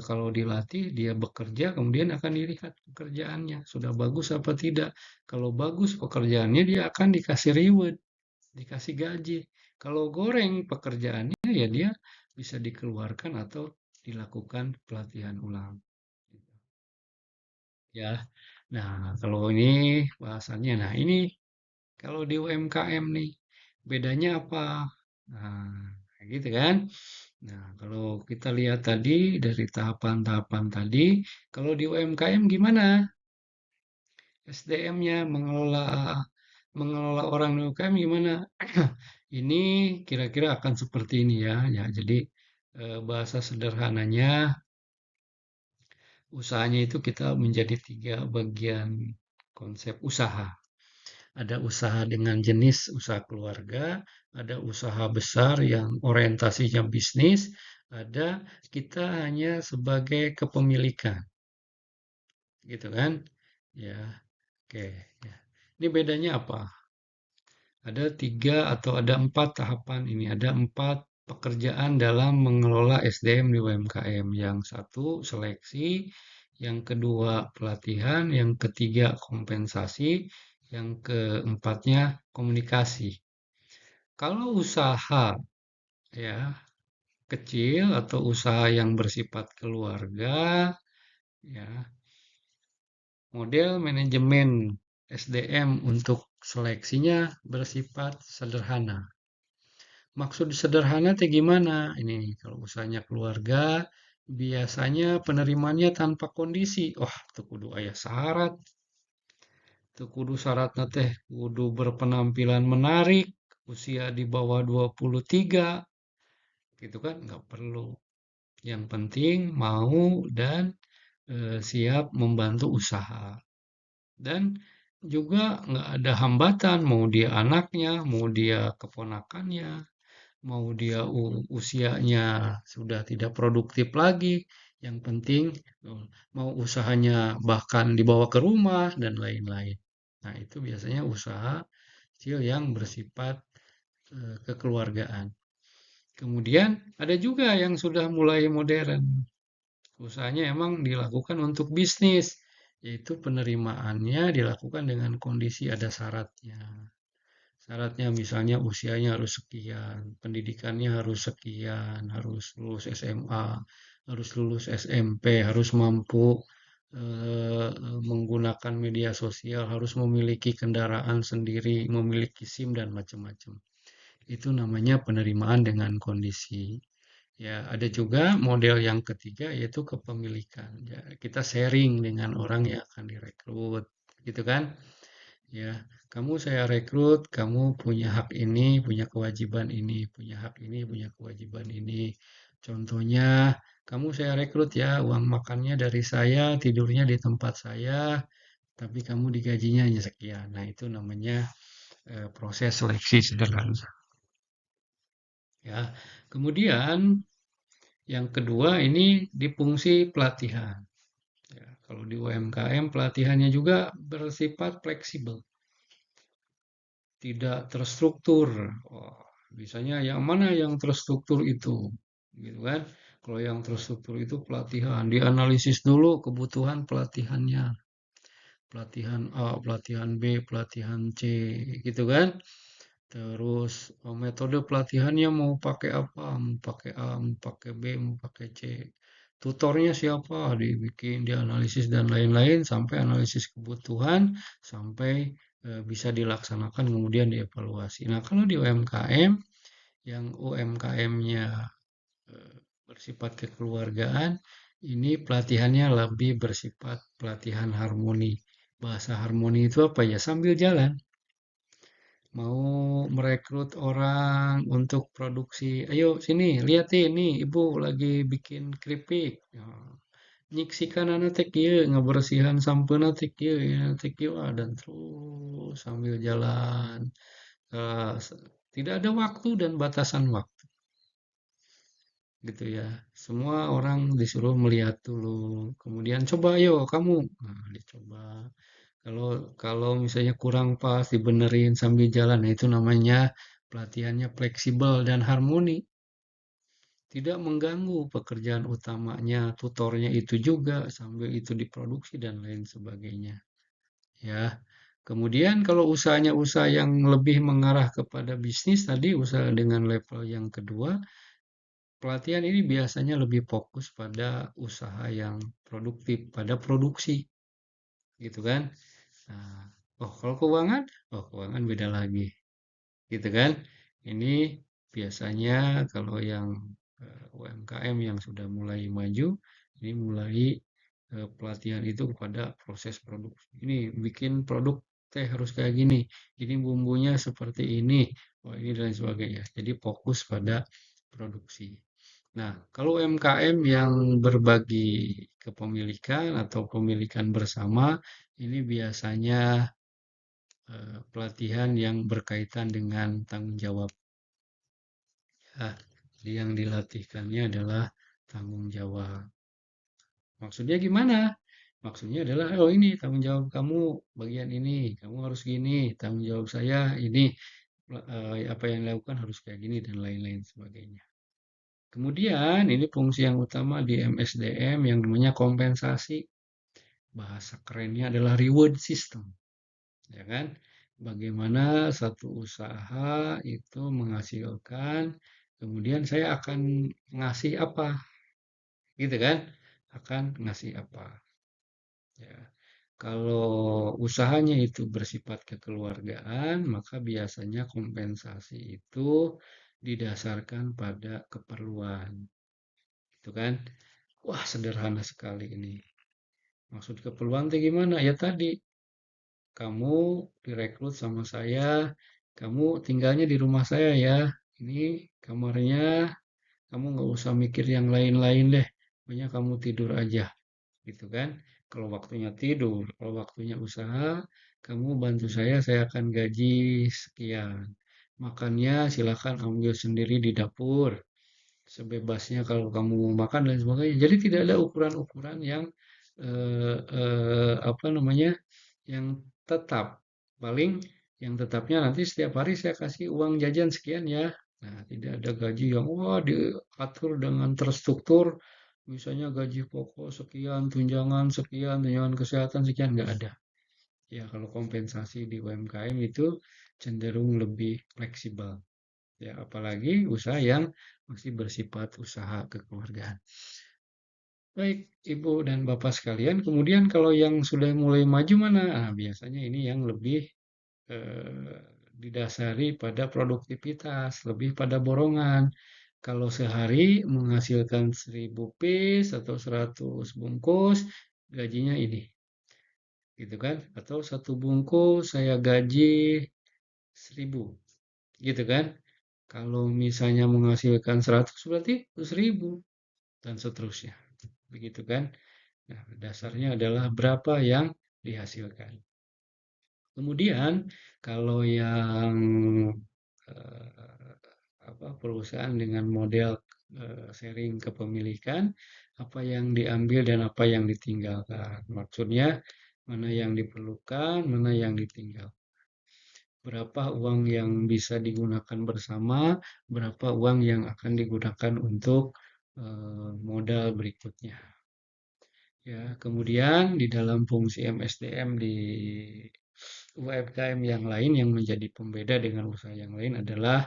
kalau dilatih dia bekerja, kemudian akan dilihat pekerjaannya sudah bagus apa tidak. Kalau bagus pekerjaannya dia akan dikasih reward, dikasih gaji. Kalau goreng pekerjaannya ya dia bisa dikeluarkan atau dilakukan pelatihan ulang. Ya, nah kalau ini bahasannya, nah ini kalau di UMKM nih, bedanya apa? Nah, kayak gitu kan? Nah, kalau kita lihat tadi dari tahapan-tahapan tadi, kalau di UMKM gimana? SDM-nya mengelola mengelola orang di UMKM gimana? Ini kira-kira akan seperti ini ya. Ya, jadi bahasa sederhananya usahanya itu kita menjadi tiga bagian konsep usaha. Ada usaha dengan jenis usaha keluarga, ada usaha besar yang orientasinya bisnis, ada kita hanya sebagai kepemilikan, gitu kan? Ya, oke. Ya. Ini bedanya apa? Ada tiga atau ada empat tahapan ini. Ada empat pekerjaan dalam mengelola SDM di UMKM. Yang satu seleksi, yang kedua pelatihan, yang ketiga kompensasi, yang keempatnya komunikasi. Kalau usaha ya kecil atau usaha yang bersifat keluarga ya model manajemen SDM untuk seleksinya bersifat sederhana. Maksud sederhana teh gimana? Ini kalau usahanya keluarga biasanya penerimaannya tanpa kondisi. Wah, tuh kudu aya syarat. Tuh kudu syaratnya teh kudu berpenampilan menarik, usia di bawah 23, gitu kan? Nggak perlu. Yang penting mau dan siap membantu usaha. Dan juga nggak ada hambatan, mau dia anaknya, mau dia keponakannya, mau dia usianya sudah tidak produktif lagi, yang penting mau usahanya bahkan dibawa ke rumah dan lain-lain. Nah, itu biasanya usaha kecil yang bersifat kekeluargaan. Kemudian ada juga yang sudah mulai modern. Usahanya emang dilakukan untuk bisnis, yaitu penerimaannya dilakukan dengan kondisi ada syaratnya. Syaratnya misalnya usianya harus sekian, pendidikannya harus sekian, harus lulus SMA, harus lulus SMP, harus mampu menggunakan media sosial, harus memiliki kendaraan sendiri, memiliki SIM dan macam-macam. Itu namanya penerimaan dengan kondisi. Ya, ada juga model yang ketiga yaitu kepemilikan. Ya, kita sharing dengan orang yang akan direkrut, gitu kan? Ya, kamu saya rekrut, kamu punya hak ini, punya kewajiban ini, punya hak ini, punya kewajiban ini. Contohnya, kamu saya rekrut ya, uang makannya dari saya, tidurnya di tempat saya, tapi kamu digajinya hanya sekian. Nah, itu namanya proses seleksi sederhana. Ya, kemudian yang kedua ini di fungsi pelatihan. Ya, kalau di UMKM pelatihannya juga bersifat fleksibel, tidak terstruktur. Wah, biasanya yang mana yang terstruktur itu, gitu kan? Kalau yang terstruktur itu pelatihan, dianalisis dulu kebutuhan pelatihannya, pelatihan A, pelatihan B, pelatihan C, gitu kan? Terus metode pelatihannya mau pakai apa? Mau pakai A, mau pakai B, mau pakai C. Tutornya siapa? Dibikin, dianalisis dan lain-lain sampai analisis kebutuhan sampai bisa dilaksanakan kemudian dievaluasi. Nah, kalau di UMKM yang UMKM-nya bersifat kekeluargaan, ini pelatihannya lebih bersifat pelatihan harmoni. Bahasa harmoni itu apa ya? Sambil jalan mau merekrut orang untuk produksi. Ayo sini, lihat nih, ibu lagi bikin keripik. Nah, nyiksikan anak teh kieu, ngebersihan sampeuna teh kieu, ya teh kieu, dan terus sambil jalan. Eh, Tidak ada waktu dan batasan waktu, gitu ya. Semua orang disuruh melihat dulu. Kemudian coba, ayo kamu. Nah, dicoba. Kalau kalau misalnya kurang pas dibenerin sambil jalan, nah itu namanya pelatihannya fleksibel dan harmoni, tidak mengganggu pekerjaan utamanya tutornya itu juga sambil itu diproduksi dan lain sebagainya. Ya. Kemudian kalau usahanya usaha yang lebih mengarah kepada bisnis tadi, usaha dengan level yang kedua, pelatihan ini biasanya lebih fokus pada usaha yang produktif, pada produksi, gitu kan? Nah, oh kalau keuangan, oh keuangan beda lagi, gitu kan? Ini biasanya kalau yang UMKM yang sudah mulai maju, ini mulai pelatihan itu kepada proses produksi. Ini bikin produk teh harus kayak gini, ini bumbunya seperti ini, oh ini dan sebagainya. Jadi fokus pada produksi. Nah, kalau UMKM yang berbagi kepemilikan atau pemilikan bersama, ini biasanya pelatihan yang berkaitan dengan tanggung jawab. Ya, jadi yang dilatihkannya adalah tanggung jawab. Maksudnya gimana? Maksudnya adalah, oh ini tanggung jawab kamu bagian ini, kamu harus gini, tanggung jawab saya ini, apa yang dilakukan harus kayak gini dan lain-lain sebagainya. Kemudian ini fungsi yang utama di MSDM yang namanya kompensasi. Bahasa kerennya adalah reward system, ya kan? Bagaimana satu usaha itu menghasilkan, kemudian saya akan ngasih apa, gitu kan? Akan ngasih apa, ya. Kalau usahanya itu bersifat kekeluargaan, maka biasanya kompensasi itu didasarkan pada keperluan, gitu kan? Wah, sederhana sekali ini. Maksud keperluan itu gimana? Ya tadi, kamu direkrut sama saya, kamu tinggalnya di rumah saya ya. Ini kamarnya, kamu nggak usah mikir yang lain-lain deh. Pokoknya kamu tidur aja, gitu kan. Kalau waktunya tidur, kalau waktunya usaha, kamu bantu saya akan gaji sekian. Makannya silakan ambil sendiri di dapur, sebebasnya kalau kamu mau makan dan sebagainya. Jadi tidak ada ukuran-ukuran yang apa namanya, yang tetap. Paling yang tetapnya nanti setiap hari saya kasih uang jajan sekian ya. Nah, tidak ada gaji yang wah diatur dengan terstruktur. Misalnya gaji pokok sekian, tunjangan kesehatan sekian, nggak ada. Ya, kalau kompensasi di UMKM itu cenderung lebih fleksibel. Ya, apalagi usaha yang masih bersifat usaha kekeluargaan. Baik, Ibu dan Bapak sekalian, kemudian kalau yang sudah mulai maju mana? Nah, biasanya ini yang lebih eh, didasari pada produktivitas, lebih pada borongan. Kalau sehari menghasilkan 1000 piece atau 100 bungkus, gajinya ini, gitu kan? Atau satu bungkus saya gaji 1000, gitu kan? Kalau misalnya menghasilkan 100 berarti 100.000 dan seterusnya. Begitu kan? Nah, dasarnya adalah berapa yang dihasilkan. Kemudian kalau yang eh, perusahaan dengan model sharing kepemilikan, apa yang diambil dan apa yang ditinggalkan. Maksudnya mana yang diperlukan, mana yang ditinggal. Berapa uang yang bisa digunakan bersama, berapa uang yang akan digunakan untuk modal berikutnya. Ya, kemudian di dalam fungsi MSDM di UMKM yang lain yang menjadi pembeda dengan usaha yang lain adalah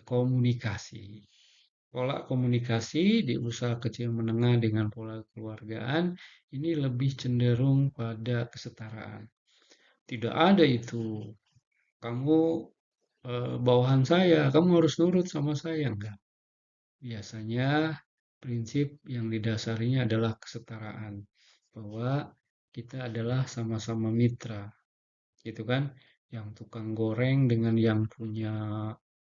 komunikasi. Pola komunikasi di usaha kecil menengah dengan pola keluargaan ini lebih cenderung pada kesetaraan. Tidak ada itu. Kamu bawahan saya, kamu harus nurut sama saya. Enggak. Biasanya prinsip yang didasarinya adalah kesetaraan. Bahwa kita adalah sama-sama mitra, gitu kan? Yang tukang goreng dengan yang punya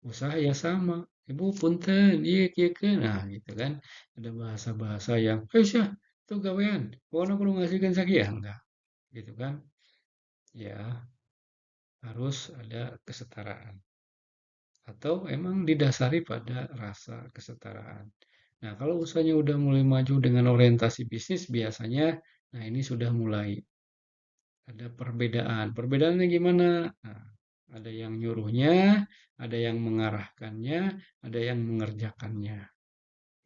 usaha ya sama. Ibu punten, iya iya kan? Nah, gitu kan. Ada bahasa-bahasa yang, syah, itu gawean. Pokoknya aku ngasihkan sakit ya? Enggak, gitu kan? Ya, harus ada kesetaraan. Atau emang didasari pada rasa kesetaraan. Nah, kalau usahanya udah mulai maju dengan orientasi bisnis, biasanya, nah ini sudah mulai ada perbedaan. Perbedaannya gimana? Nah, ada yang nyuruhnya, ada yang mengarahkannya, ada yang mengerjakannya.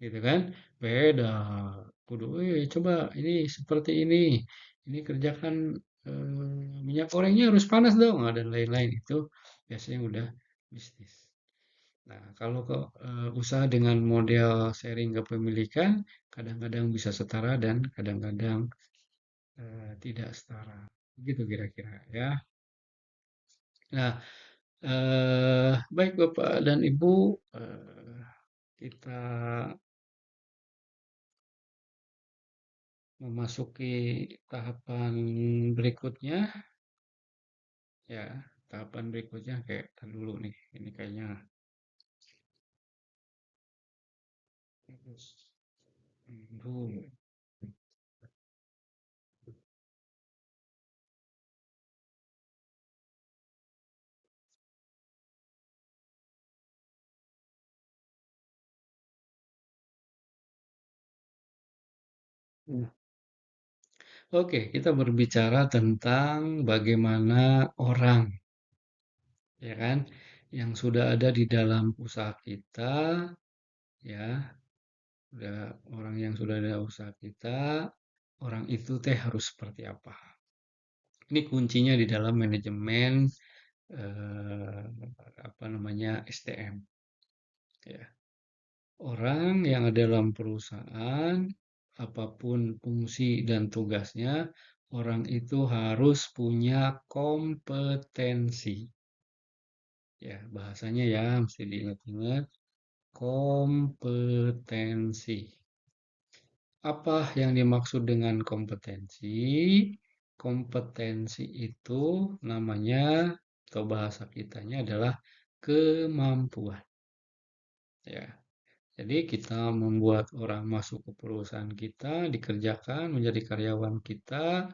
Gitu kan? Beda. Kudu, coba ini seperti ini. Ini kerjakan minyak gorengnya harus panas dong, dan lain-lain itu biasanya udah bisnis. Nah, kalau usaha dengan model sharing kepemilikan, kadang-kadang bisa setara dan kadang-kadang tidak setara. Begitu kira-kira ya. Nah, baik Bapak dan Ibu, kita memasuki tahapan berikutnya ya. Tahapan berikutnya kayak tar dulu nih. Ini kayaknya harus dulu. Oke, kita berbicara tentang bagaimana orang, ya kan, yang sudah ada di dalam usaha kita, ya, udah orang yang sudah ada usaha kita, orang itu teh harus seperti apa? Ini kuncinya di dalam manajemen eh, apa namanya SDM, ya. Orang yang ada dalam perusahaan, apapun fungsi dan tugasnya, orang itu harus punya kompetensi. Ya, bahasanya ya mesti diingat-ingat. Kompetensi. Apa yang dimaksud dengan kompetensi? Kompetensi itu namanya atau bahasa kitanya adalah kemampuan. Ya, jadi kita membuat orang masuk ke perusahaan kita, dikerjakan menjadi karyawan kita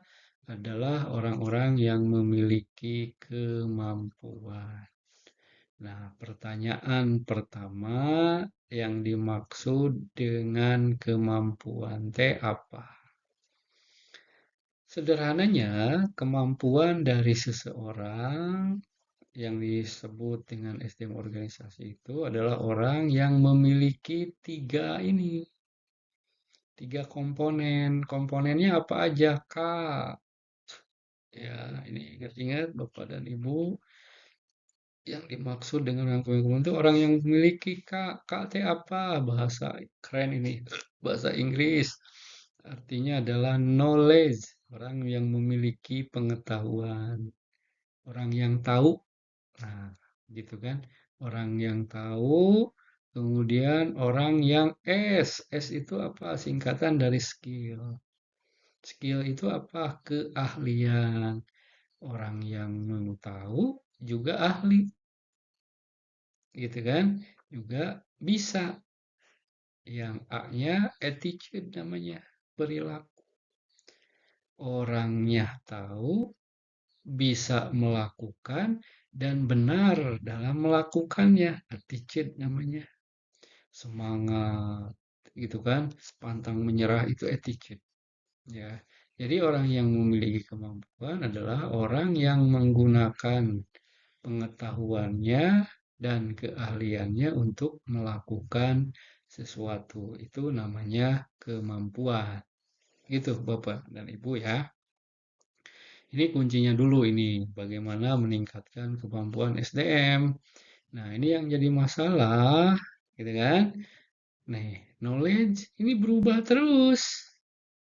adalah orang-orang yang memiliki kemampuan. Nah, pertanyaan pertama yang dimaksud dengan kemampuan teh apa? Sederhananya, kemampuan dari seseorang yang disebut dengan SDM organisasi itu adalah orang yang memiliki tiga ini, tiga komponen. Komponennya apa aja, Kak? Ya, ini ingat-ingat Bapak dan Ibu, yang dimaksud dengan orang pengetahuan itu orang yang memiliki KT apa? Bahasa keren ini, bahasa Inggris. Artinya adalah knowledge, orang yang memiliki pengetahuan, orang yang tahu. Nah, gitu kan? Orang yang tahu, kemudian orang yang S itu apa? Singkatan dari skill. Skill itu apa? Keahlian. Orang yang mau tahu juga ahli. gitu kan? Juga bisa. Yang A-nya attitude namanya, perilaku. Orangnya tahu, bisa melakukan, dan benar dalam melakukannya. Attitude namanya. Semangat, gitu kan? Pantang menyerah itu attitude. Ya, jadi orang yang memiliki kemampuan adalah orang yang menggunakan pengetahuannya dan keahliannya untuk melakukan sesuatu. Itu namanya kemampuan. Gitu, Bapak dan Ibu ya. Ini kuncinya dulu ini, bagaimana meningkatkan kemampuan SDM. Nah, ini yang jadi masalah, gitu kan? Nih, knowledge ini berubah terus.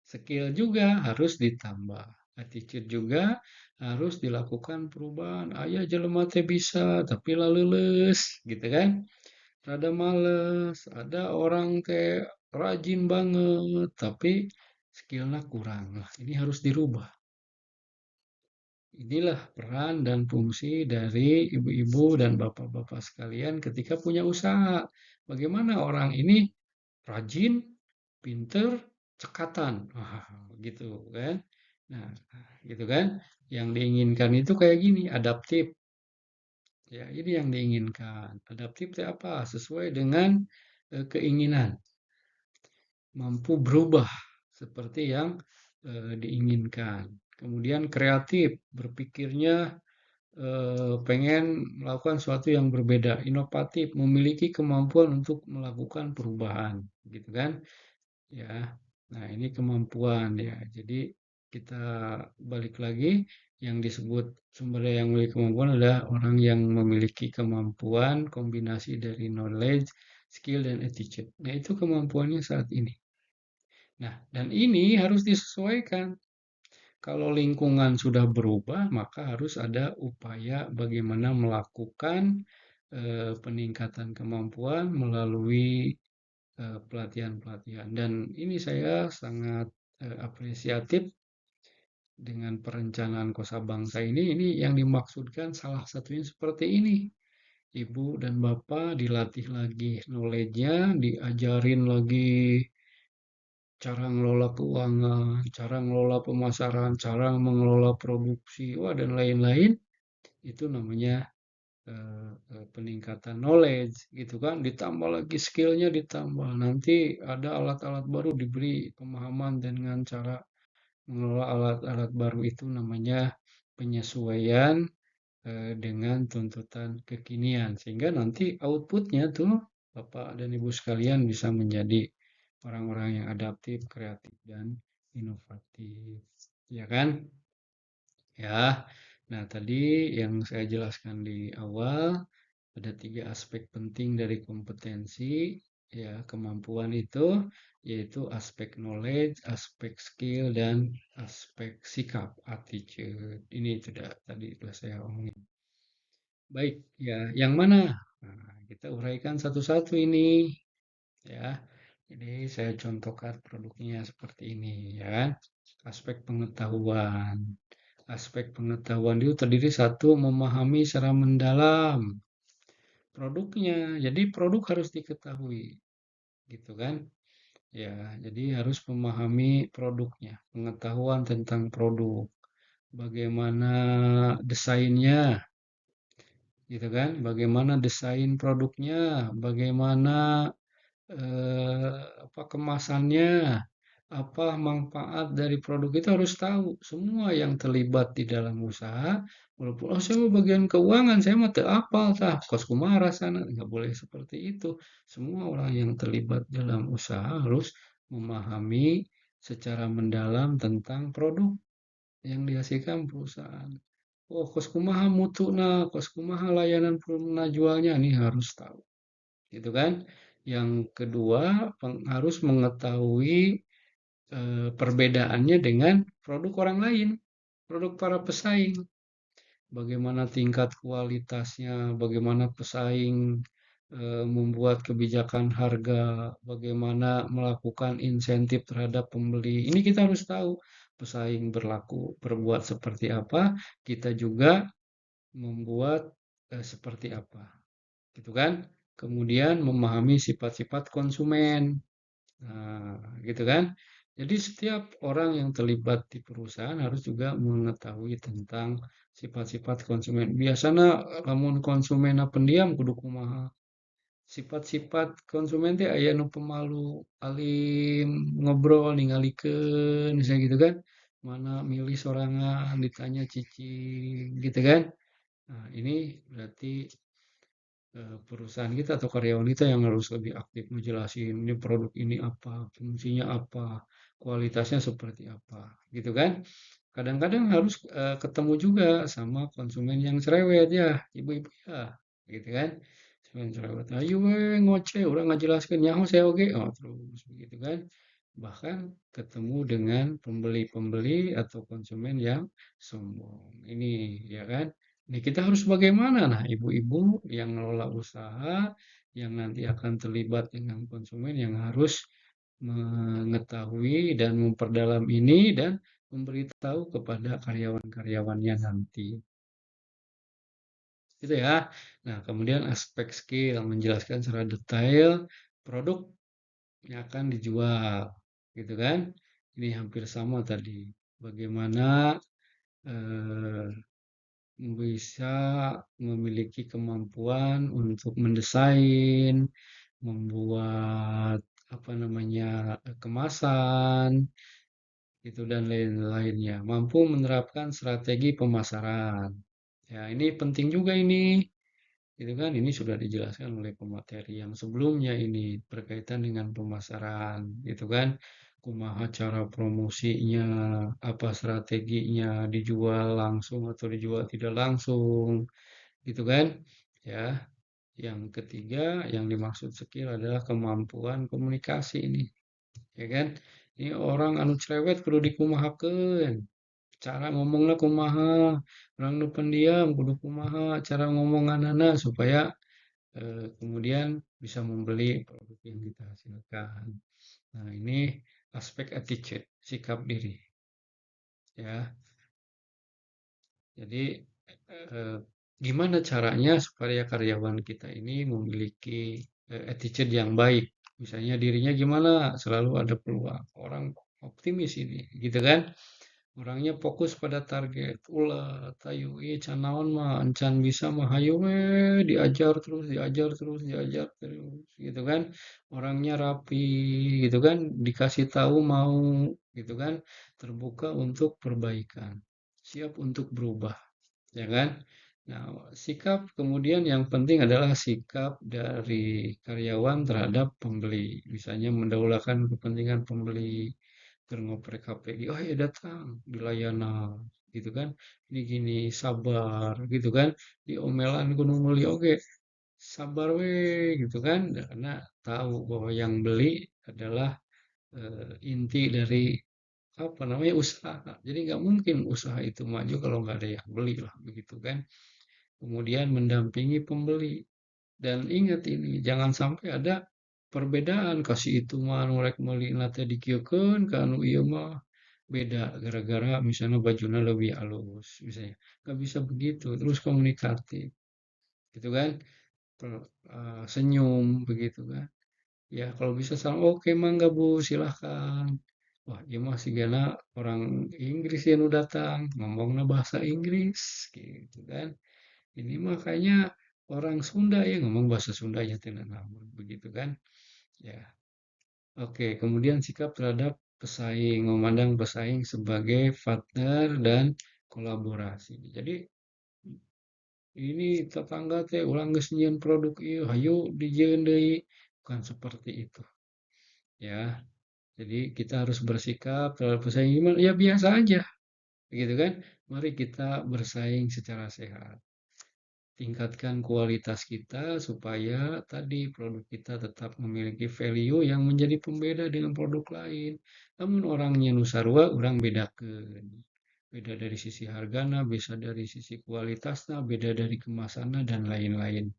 Skill juga harus ditambah. Attitude juga harus dilakukan perubahan. Ayah jelema teh bisa, tapi lalu les, gitu kan? Rada males. Ada orang teh rajin banget, tapi skillnya kurang. Nah, ini harus dirubah. Inilah peran dan fungsi dari ibu-ibu dan bapak-bapak sekalian ketika punya usaha. Bagaimana orang ini rajin, pinter, cekatan. Wah, gitu kan. Nah, gitu kan. Yang diinginkan itu kayak gini, adaptif. Ya, ini yang diinginkan. Adaptif itu apa? Sesuai dengan keinginan. Mampu berubah seperti yang diinginkan. Kemudian kreatif, berpikirnya pengen melakukan sesuatu yang berbeda, inovatif, memiliki kemampuan untuk melakukan perubahan, gitu kan? Ya, nah ini kemampuan ya. Jadi kita balik lagi yang disebut sumber daya yang memiliki kemampuan adalah orang yang memiliki kemampuan kombinasi dari knowledge, skill, dan attitude. Nah itu kemampuannya saat ini. Nah, dan ini harus disesuaikan. Kalau lingkungan sudah berubah, maka harus ada upaya bagaimana melakukan peningkatan kemampuan melalui pelatihan-pelatihan. Dan ini saya sangat apresiatif dengan perencanaan Kosa Bangsa ini yang dimaksudkan salah satunya seperti ini. Ibu dan Bapak dilatih lagi knowledge-nya, diajarin lagi cara ngelola keuangan, cara ngelola pemasaran, cara mengelola produksi, wah dan lain-lain. Itu namanya peningkatan knowledge gitu kan. Ditambah lagi skillnya ditambah. Nanti ada alat-alat baru diberi pemahaman dengan cara mengelola alat-alat baru itu namanya penyesuaian dengan tuntutan kekinian. Sehingga nanti outputnya tuh Bapak dan Ibu sekalian bisa menjadi orang-orang yang adaptif, kreatif, dan inovatif. Ya kan? Ya. Nah, tadi yang saya jelaskan di awal, ada 3 aspek penting dari kompetensi, ya, kemampuan itu, yaitu aspek knowledge, aspek skill, dan aspek sikap, attitude. Ini sudah tadi sudah saya omongin. Baik, ya, yang mana? Nah, kita uraikan satu-satu ini, ya. Jadi saya contohkan produknya seperti ini, ya kan. Aspek pengetahuan. Aspek pengetahuan itu terdiri satu memahami secara mendalam produknya. Jadi produk harus diketahui, gitu kan? Ya, jadi harus memahami produknya, pengetahuan tentang produk, bagaimana desainnya, gitu kan? Bagaimana desain produknya, bagaimana eh, apa kemasannya, apa manfaat dari produk itu harus tahu. Semua yang terlibat di dalam usaha, walaupun oh saya mau bagian keuangan, saya mah teu apal tah, kos kumaha sana, nggak boleh seperti itu. Semua orang yang terlibat dalam usaha harus memahami secara mendalam tentang produk yang dihasilkan perusahaan. Oh, kos kumaha mutuna, kos kumaha layanan penajualnya, ini harus tahu gitu kan. Yang kedua, harus mengetahui perbedaannya dengan produk orang lain, produk para pesaing. Bagaimana tingkat kualitasnya, bagaimana pesaing membuat kebijakan harga, bagaimana melakukan insentif terhadap pembeli. Ini kita harus tahu pesaing berbuat seperti apa, kita juga membuat seperti apa. gitu kan? Kemudian memahami sifat-sifat konsumen. Nah, gitu kan? Jadi setiap orang yang terlibat di perusahaan harus juga mengetahui tentang sifat-sifat konsumen. Biasanya lamun konsumen pendiam kudu kumaha. Sifat-sifat konsumen teh aya nu pemalu, alim, ngobrol, ningalikeun, misalnya gitu kan. Mana milih sorangan, ditanya cicing, gitu kan. Nah, ini berarti perusahaan kita atau karyawan kita yang harus lebih aktif ngejelasin ini produk ini apa, fungsinya apa, kualitasnya seperti apa, gitu kan. Kadang-kadang harus ketemu juga sama konsumen yang cerewet ya, ibu-ibu ya, gitu kan. Konsumen cerewet, ayo we ngoceh, udah ngajelaskeun nyaho saya oge, oh terus begitu kan. Bahkan ketemu dengan pembeli-pembeli atau konsumen yang sombong. Ini ya kan. Nah, kita harus bagaimana? Nah, ibu-ibu yang mengelola usaha, yang nanti akan terlibat dengan konsumen, yang harus mengetahui dan memperdalam ini dan memberitahu kepada karyawan-karyawannya nanti. Gitu ya. Nah, kemudian aspek skill menjelaskan secara detail produk yang akan dijual. Gitu kan? Ini hampir sama tadi. Bagaimana eh, bisa memiliki kemampuan untuk mendesain, membuat apa namanya kemasan, itu dan lain-lainnya. Mampu menerapkan strategi pemasaran. Ya, ini penting juga ini. Itu kan ini sudah dijelaskan oleh pemateri yang sebelumnya ini berkaitan dengan pemasaran, gitu kan? Kumaha cara promosinya, apa strateginya, dijual langsung atau dijual tidak langsung, gitu kan? Ya, yang ketiga yang dimaksud skill adalah kemampuan komunikasi ini, ya kan? Ini orang anu cerewet kudu dikumahakeun. Cara ngomongnya kumaha, orang nu pendiam kudu kumaha, cara ngomonganana supaya kemudian bisa membeli produk yang kita hasilkan. Nah, ini aspek attitude, sikap diri, ya. Jadi, eh, gimana caranya supaya karyawan kita ini memiliki attitude yang baik? Misalnya dirinya gimana? Selalu ada peluang. Orang optimis ini, gitu kan? Orangnya fokus pada target. Ulah, tayu, can naon mah, encan bisa mah, hayu we, diajar terus, diajar terus, diajar terus, gitu kan? Orangnya rapi, gitu kan? Dikasih tahu mau, gitu kan? Terbuka untuk perbaikan, siap untuk berubah, ya kan? Nah, sikap kemudian yang penting adalah sikap dari karyawan terhadap pembeli. Misalnya mendahulukan kepentingan pembeli, ngoprek KPI, oh ya datang, dilayanan, gitu kan? Ini gini, sabar, gitu kan? Diomelan gunung muli, oke, sabar we, gitu kan? Karena tahu bahwa yang beli adalah inti dari apa namanya usaha. Jadi nggak mungkin usaha itu maju kalau nggak ada yang beli lah, begitu kan? Kemudian mendampingi pembeli. Dan ingat ini, jangan sampai ada perbedaan kasih itu mah nurek meuli nate dikiekeun ka anu ieu mah beda gara-gara misalnya bajunya lebih halus misalnya. Nggak bisa begitu, terus komunikatif gitu kan. Senyum begitu kan. Ya kalau bisa salam oke mangga Bu silahkan. Wah, iya mah sigana orang Inggris yang udah datang, ngomongnya bahasa Inggris gitu kan. Ini mah kayaknya orang Sunda ya ngomong bahasa Sunda ya tenan namun begitu kan. Ya. Oke, kemudian sikap terhadap pesaing, memandang pesaing sebagai partner dan kolaborasi. Jadi ini tetangga teh ulang geus nyieun produk ieu, hayu dijieun deui. Bukan seperti itu, ya. Jadi kita harus bersikap terhadap pesaing gimana? Ya biasa aja, begitu kan? Mari kita bersaing secara sehat. Tingkatkan kualitas kita supaya tadi produk kita tetap memiliki value yang menjadi pembeda dengan produk lain. Namun orangnya nusarua, orang bedakan. Beda dari sisi hargana, beda dari sisi kualitasnya, beda dari kemasannya, dan lain-lain.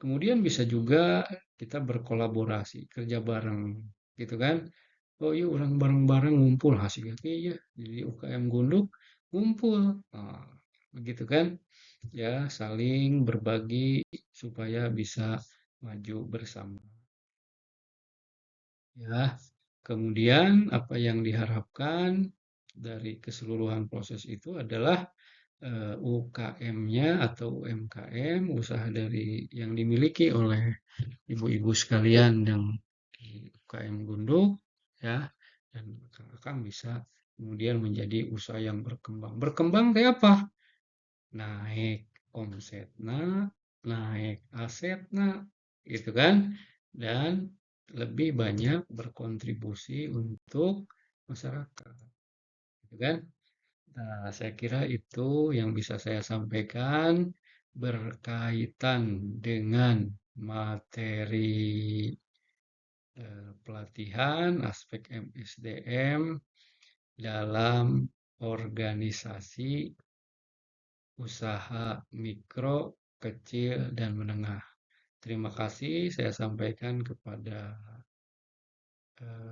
Kemudian bisa juga kita berkolaborasi, kerja bareng, gitu kan? Oh iya, orang bareng-bareng ngumpul hasilnya, ya. Jadi UKM Gunduk ngumpul, nah, begitu kan? ya, saling berbagi supaya bisa maju bersama. Ya, kemudian apa yang diharapkan dari keseluruhan proses itu adalah UKM-nya atau UMKM, usaha dari yang dimiliki oleh ibu-ibu sekalian yang di UKM Gunduk, ya, dan Kang bisa kemudian menjadi usaha yang berkembang. Berkembang kayak apa? Naik omsetna, naik asetna, gitu kan? Dan lebih banyak berkontribusi untuk masyarakat, gitu kan? Nah, saya kira itu yang bisa saya sampaikan berkaitan dengan materi pelatihan aspek MSDM dalam organisasi usaha mikro, kecil, dan menengah. Terima kasih saya sampaikan kepada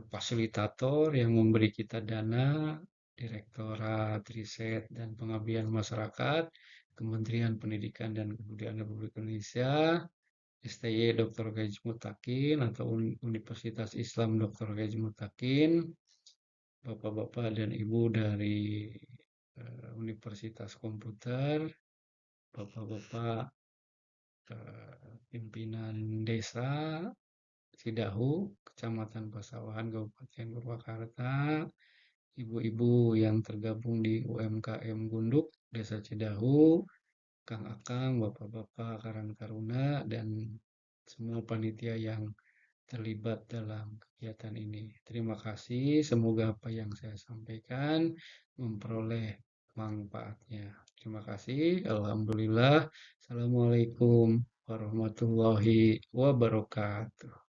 fasilitator yang memberi kita dana, Direktorat Riset dan Pengabdian Masyarakat, Kementerian Pendidikan dan Kebudayaan Republik Indonesia, STY Dr. Gaji Mutakin atau Universitas Islam Dr. Gaji Mutakin, Bapak-bapak dan Ibu dari Universitas Komputer, Bapak-bapak pimpinan desa Cidahu, Kecamatan Pasawahan, Kabupaten Purwakarta, ibu-ibu yang tergabung di UMKM Gunduk, Desa Cidahu, Kang Akang, Bapak-bapak Karang Taruna, dan semua panitia yang terlibat dalam kegiatan ini. Terima kasih, semoga apa yang saya sampaikan memperoleh manfaatnya. Terima kasih, Alhamdulillah. Assalamualaikum warahmatullahi wabarakatuh.